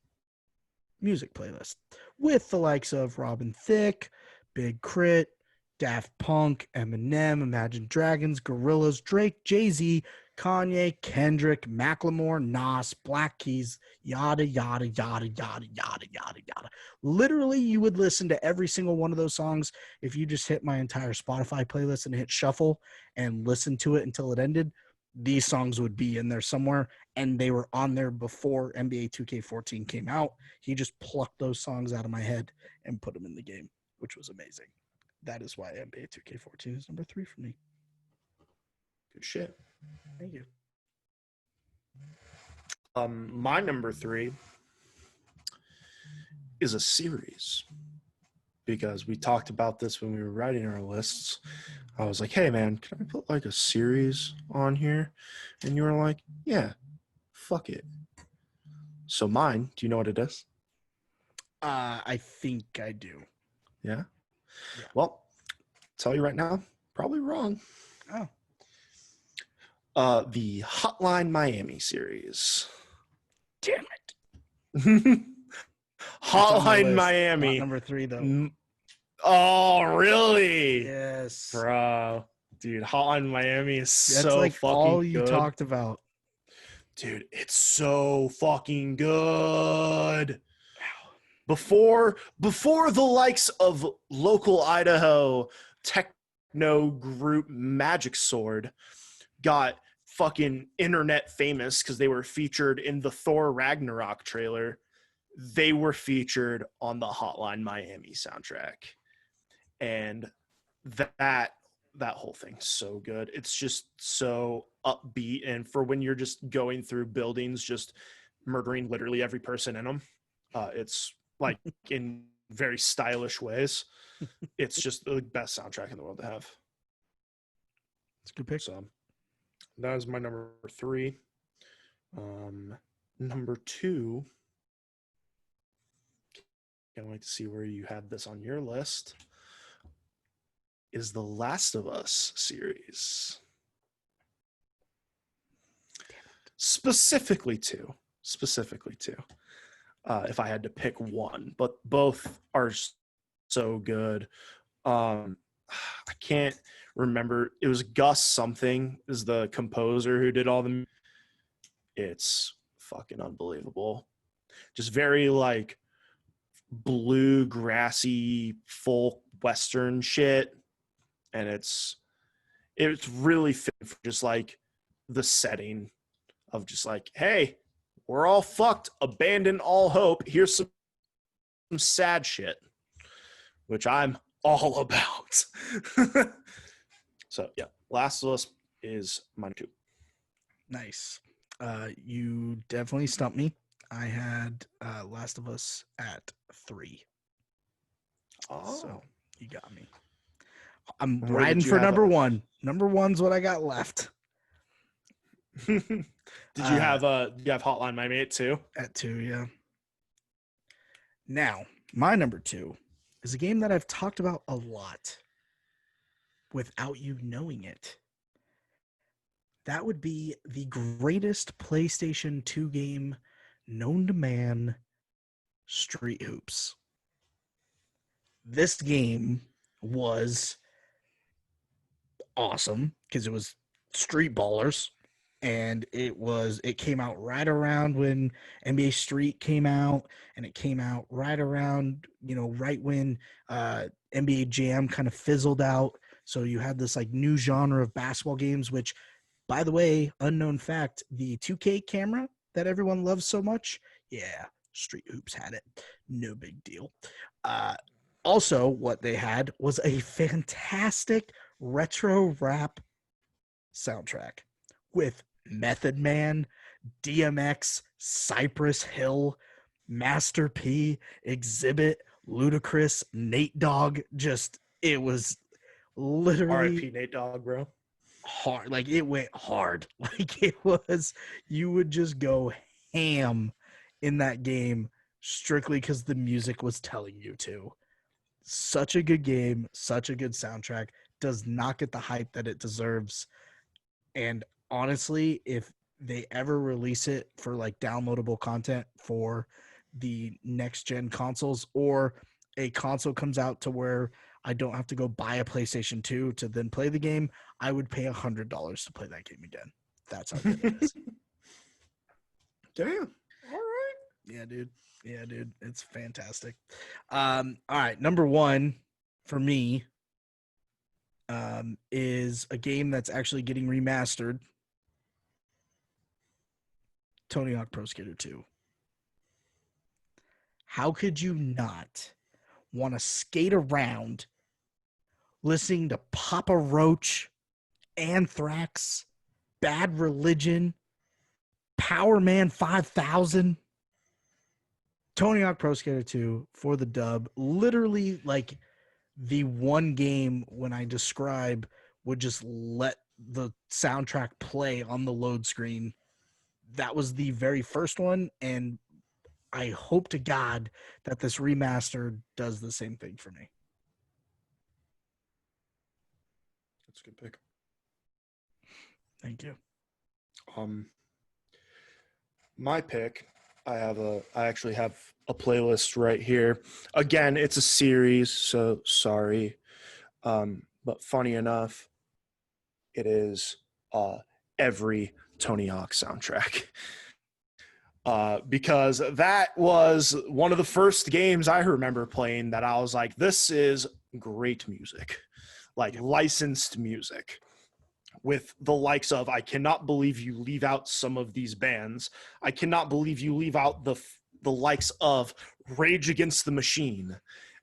music playlist with the likes of Robin Thicke, Big Crit, Daft Punk, Eminem, Imagine Dragons, Gorillaz, Drake, Jay-Z, Kanye, Kendrick, Macklemore, Nas, Black Keys, yada, yada, yada, yada, yada, yada, yada. Literally, you would listen to every single one of those songs if you just hit my entire Spotify playlist and hit shuffle and listen to it until it ended. These songs would be in there somewhere, and they were on there before NBA 2K14 came out. He just plucked those songs out of my head and put them in the game, which was amazing. That is why NBA 2K14 is number 3 for me. Good shit. Thank you. My number 3 is a series, because we talked about this when we were writing our lists. I was like, hey man, can I put like a series on here? And you were like, yeah, fuck it. So mine, do you know what it is? I think I do. Yeah? Well, tell you right now, probably wrong. The Hotline Miami series. Damn it. Hotline Miami. Not number 3 though. Oh, really? Yes. Bro. Dude, Hotline Miami is That's so like fucking all you good. talked about. Dude, it's so fucking good. Before the likes of local Idaho techno group Magic Sword got fucking internet famous because they were featured in the Thor Ragnarok trailer, they were featured on the Hotline Miami soundtrack. And that whole thing's so good. It's just so upbeat, and for when you're just going through buildings just murdering literally every person in them, it's like in very stylish ways. It's just the best soundtrack in the world to have. It's a good pick. So that is my number 3. Number 2, can't wait to see where you had this on your list, is the Last of Us series. Specifically two. If I had to pick one, but both are so good. I can't remember. It was Gus something is the composer who did all the. It's fucking unbelievable. Just very like blue grassy folk western shit, and it's really fit for just like the setting of just like, hey, we're all fucked, abandon all hope, here's some sad shit, which I'm all about. So yeah, Last of Us is my 2. Nice. You definitely stumped me. I had Last of Us at 3. So you got me. I'm riding for number 1. Number 1's what I got left. Did you have Hotline Miami at 2? At 2, yeah. Now, my number 2 is a game that I've talked about a lot without you knowing it. That would be the greatest PlayStation 2 game known to man, Street Hoops. This game was awesome because it was Street Ballers, and it came out right around when NBA Street came out, and it came out right around, right when NBA Jam kind of fizzled out. So you had this like new genre of basketball games, which, by the way, unknown fact, the 2K camera that everyone loves so much, yeah, Street Hoops had it. No big deal. Also, what they had was a fantastic retro rap soundtrack with Method Man, DMX, Cypress Hill, Master P, Exhibit, Ludacris, Nate Dogg. It was literally RIP Nate Dogg, bro. Hard. Like, it went hard. Like, it was, you would just go ham in that game strictly because the music was telling you to. Such a good game, such a good soundtrack, does not get the hype that it deserves. And honestly, if they ever release it for like downloadable content for the next gen consoles, or a console comes out to where I don't have to go buy a PlayStation 2 to then play the game, I would pay $100 to play that game again. That's how good it is. Damn. All right. Yeah, dude. It's fantastic. All right. Number 1 for me is a game that's actually getting remastered. Tony Hawk Pro Skater 2. How could you not want to skate around listening to Papa Roach, Anthrax, Bad Religion, Power Man 5000, Tony Hawk Pro Skater 2 for the dub? Literally, like, the one game when I describe would just let the soundtrack play on the load screen. That was the very first one, and I hope to God that this remaster does the same thing for me. That's a good pick. Thank you. My pick, I actually have a playlist right here. Again, it's a series, so sorry. But funny enough, it is every Tony Hawk soundtrack. Because that was one of the first games I remember playing that I was like, this is great music, like licensed music, with the likes of, I cannot believe you leave out some of these bands. I cannot believe you leave out the likes of Rage Against the Machine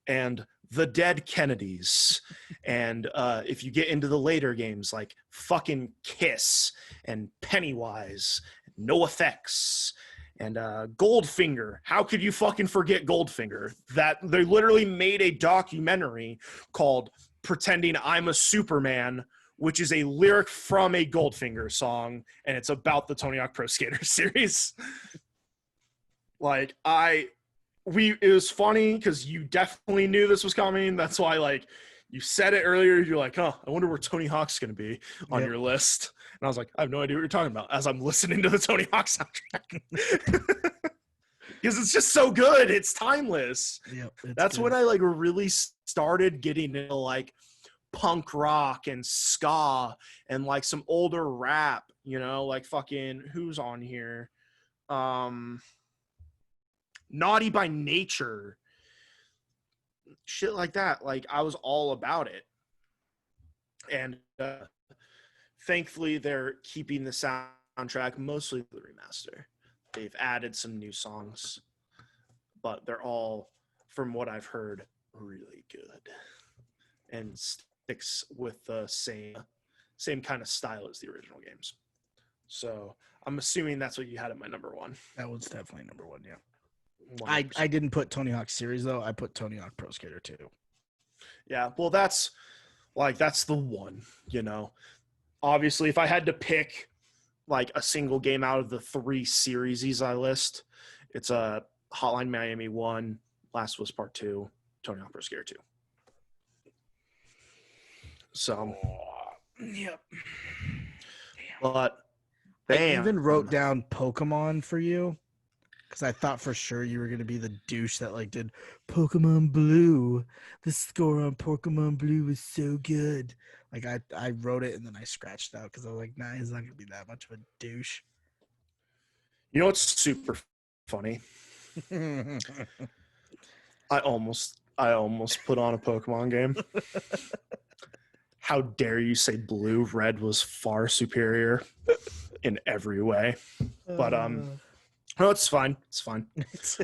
and the Dead Kennedys. And if you get into the later games, like fucking Kiss and Pennywise, NoFX, and Goldfinger. How could you fucking forget Goldfinger? That they literally made a documentary called Pretending I'm a Superman, which is a lyric from a Goldfinger song, and it's about the Tony Hawk Pro Skater series. Like, it was funny because you definitely knew this was coming. That's why, like, you said it earlier. You're like, I wonder where Tony Hawk's going to be on your list. And I was like, I have no idea what you're talking about as I'm listening to the Tony Hawk soundtrack. Because it's just so good. It's timeless. Yep, That's good. when I, like, really started getting into, like, punk rock and ska and like some older rap, you know, like fucking who's on here? Naughty by Nature, shit like that. Like I was all about it. And thankfully they're keeping the soundtrack mostly the remaster. They've added some new songs, but they're all, from what I've heard, really good and sticks with the same kind of style as the original games. So I'm assuming that's what you had at my number one. That was definitely number one. Yeah. 100%. I didn't put Tony Hawk Series though. I put Tony Hawk Pro Skater 2. Yeah, well, that's the one, you know. Obviously, if I had to pick like a single game out of the 3 series I list, it's a Hotline Miami 1, Last of Us Part 2, Tony Hawk Pro Skater 2. So, yep. but I even wrote down Pokemon for you because I thought for sure you were going to be the douche that like did Pokemon Blue. The score on Pokemon Blue was so good. Like I wrote it and then I scratched it out because I was like, nah, he's not going to be that much of a douche. You know what's super funny? I almost put on a Pokemon game. How dare you say blue? Red was far superior in every way. But no, it's fine. It's fine.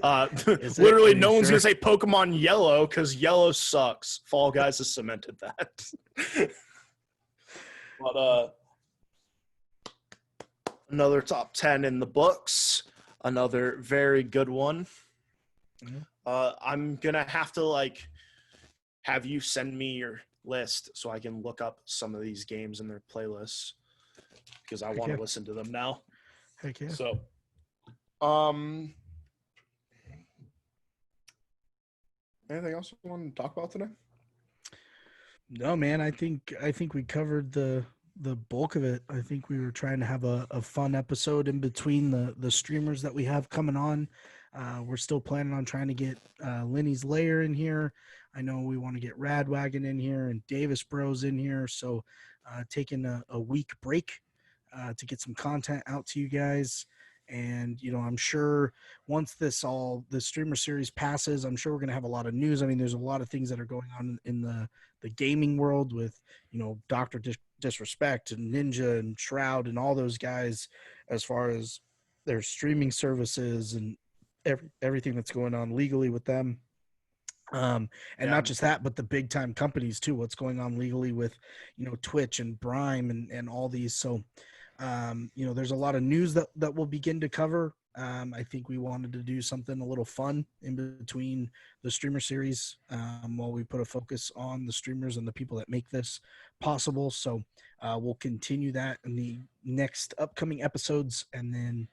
Literally, no one's gonna say Pokemon Yellow because Yellow sucks. Fall Guys has cemented that. But another top 10 in the books. Another very good one. I'm gonna have to like have you send me your list so I can look up some of these games in their playlists because I want to listen to them now. Heck yeah. So, anything else you want to talk about today? No, man. I think we covered the bulk of it. I think we were trying to have a fun episode in between the streamers that we have coming on. We're still planning on trying to get Lenny's Lair in here. I know we want to get Radwagon in here and Davis Bros in here. So taking a week break to get some content out to you guys. And, you know, I'm sure once the streamer series passes, I'm sure we're going to have a lot of news. I mean, there's a lot of things that are going on in the gaming world with, you know, Dr. Disrespect and Ninja and Shroud and all those guys as far as their streaming services and everything that's going on legally with them. Not just that, but the big time companies too, what's going on legally with, you know, Twitch and Brime and all these. So, you know, there's a lot of news that we'll begin to cover. I think we wanted to do something a little fun in between the streamer series while we put a focus on the streamers and the people that make this possible. So we'll continue that in the next upcoming episodes. And then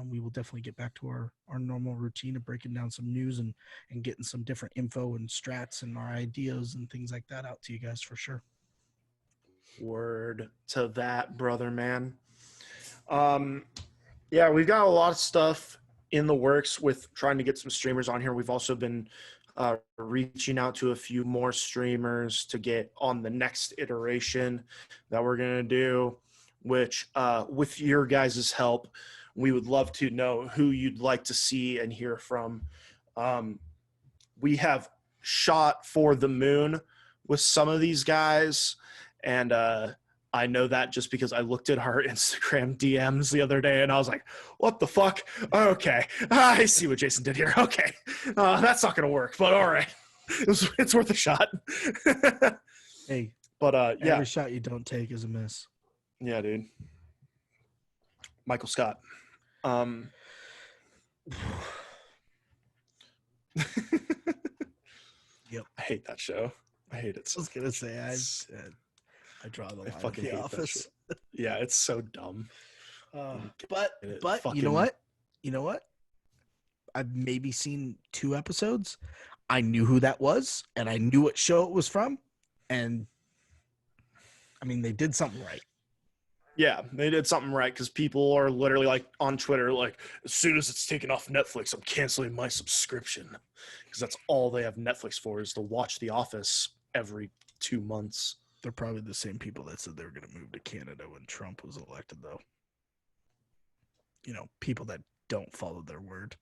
we will definitely get back to our normal routine of breaking down some news and getting some different info and strats and our ideas and things like that out to you guys for sure. Word to that, brother, man. Yeah, we've got a lot of stuff in the works with trying to get some streamers on here. We've also been reaching out to a few more streamers to get on the next iteration that we're going to do, which with your guys' help, we would love to know who you'd like to see and hear from. We have shot for the moon with some of these guys, and I know that just because I looked at our Instagram DMs the other day and I was like, what the fuck? Okay. I see what Jason did here. Okay. That's not going to work, but all right. It's worth a shot. Hey, but yeah. Every shot you don't take is a miss. Yeah, dude. Michael Scott. Yep. I hate that show. I hate it so I was going to say, I draw the line. I fucking hate Office. Yeah, it's so dumb. But fucking... you know what? You know what? I've maybe seen 2 episodes. I knew who that was, and I knew what show it was from. And, I mean, they did something right. Yeah, they did something right because people are literally like on Twitter, like, as soon as it's taken off Netflix, I'm canceling my subscription because that's all they have Netflix for is to watch The Office every 2 months. They're probably the same people that said they were going to move to Canada when Trump was elected, though. You know, people that don't follow their word.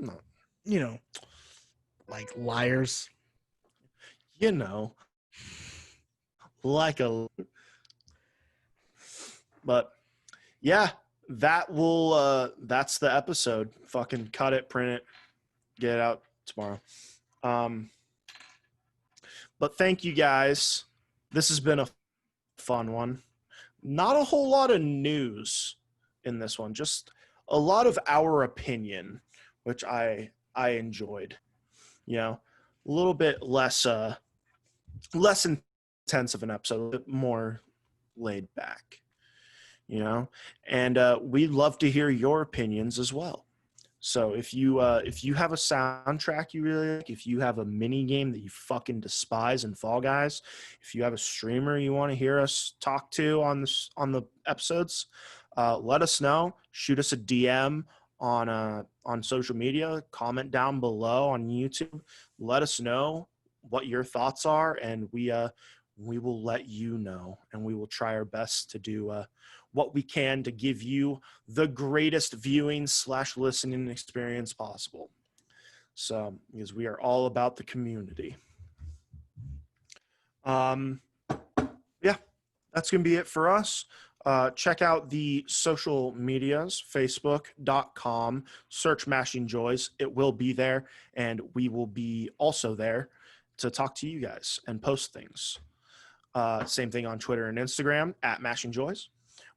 No. You know, like liars. You know, like a. But yeah, that will. That's the episode. Fucking cut it, print it, get it out tomorrow. But thank you guys. This has been a fun one. Not a whole lot of news in this one, just a lot of our opinion, which I enjoyed. You know, a little bit less intense of an episode, a bit more laid back. You know, and we'd love to hear your opinions as well. So if you have a soundtrack you really like, if you have a mini game that you fucking despise in Fall Guys, if you have a streamer you want to hear us talk to on the episodes, let us know. Shoot us a DM on social media. Comment down below on YouTube. Let us know what your thoughts are, and we will let you know, and we will try our best to do what we can to give you the greatest viewing / listening experience possible. So, because we are all about the community. Yeah, that's going to be it for us. Check out the social medias, facebook.com, search MashingJoys. It will be there, and we will be also there to talk to you guys and post things. Same thing on Twitter and Instagram, @MashingJoys.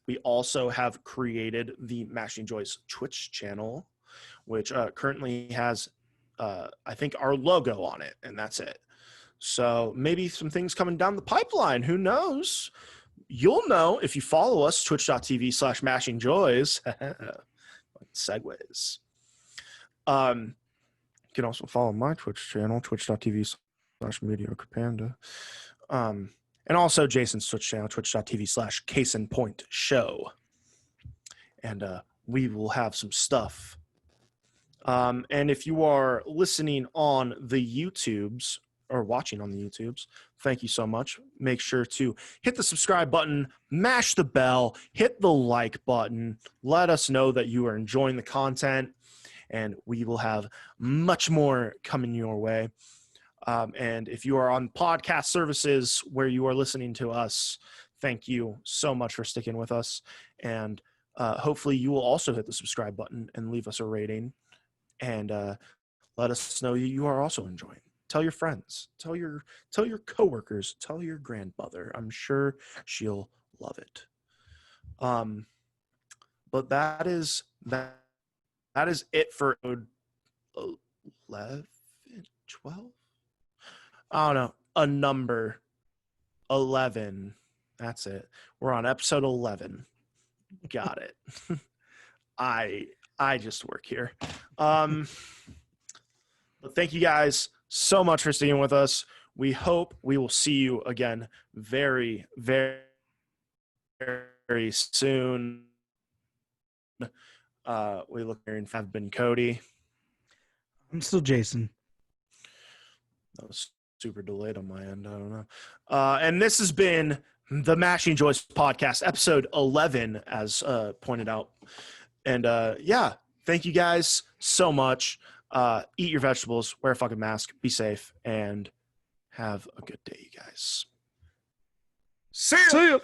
We also have created the MashingJoys Twitch channel, which currently has, I think, our logo on it, and that's it. So maybe some things coming down the pipeline. Who knows? You'll know if you follow us, twitch.tv/MashingJoys. Segues. You can also follow my Twitch channel, twitch.tv/MediocrePanda. And also Jason's Twitch channel, twitch.tv/CaseInPointShow. And we will have some stuff. And if you are listening on the YouTubes or watching on the YouTubes, thank you so much. Make sure to hit the subscribe button, mash the bell, hit the like button. Let us know that you are enjoying the content, and we will have much more coming your way. And if you are on podcast services where you are listening to us, thank you so much for sticking with us. And hopefully you will also hit the subscribe button and leave us a rating. And let us know you are also enjoying. Tell your friends. Tell your coworkers. Tell your grandmother. I'm sure she'll love it. But that is it for 11, 12. I don't know, a number 11. That's it. We're on episode 11. Got it. I just work here. But thank you guys so much for sticking with us. We hope we will see you again very, very, very soon. We look here and have been Cody. I'm still Jason. That was super delayed on my end. I don't know. And this has been the MashingJoys podcast, episode 11, as pointed out. And yeah, thank you guys so much. Eat your vegetables, wear a fucking mask, be safe, and have a good day, you guys. See ya.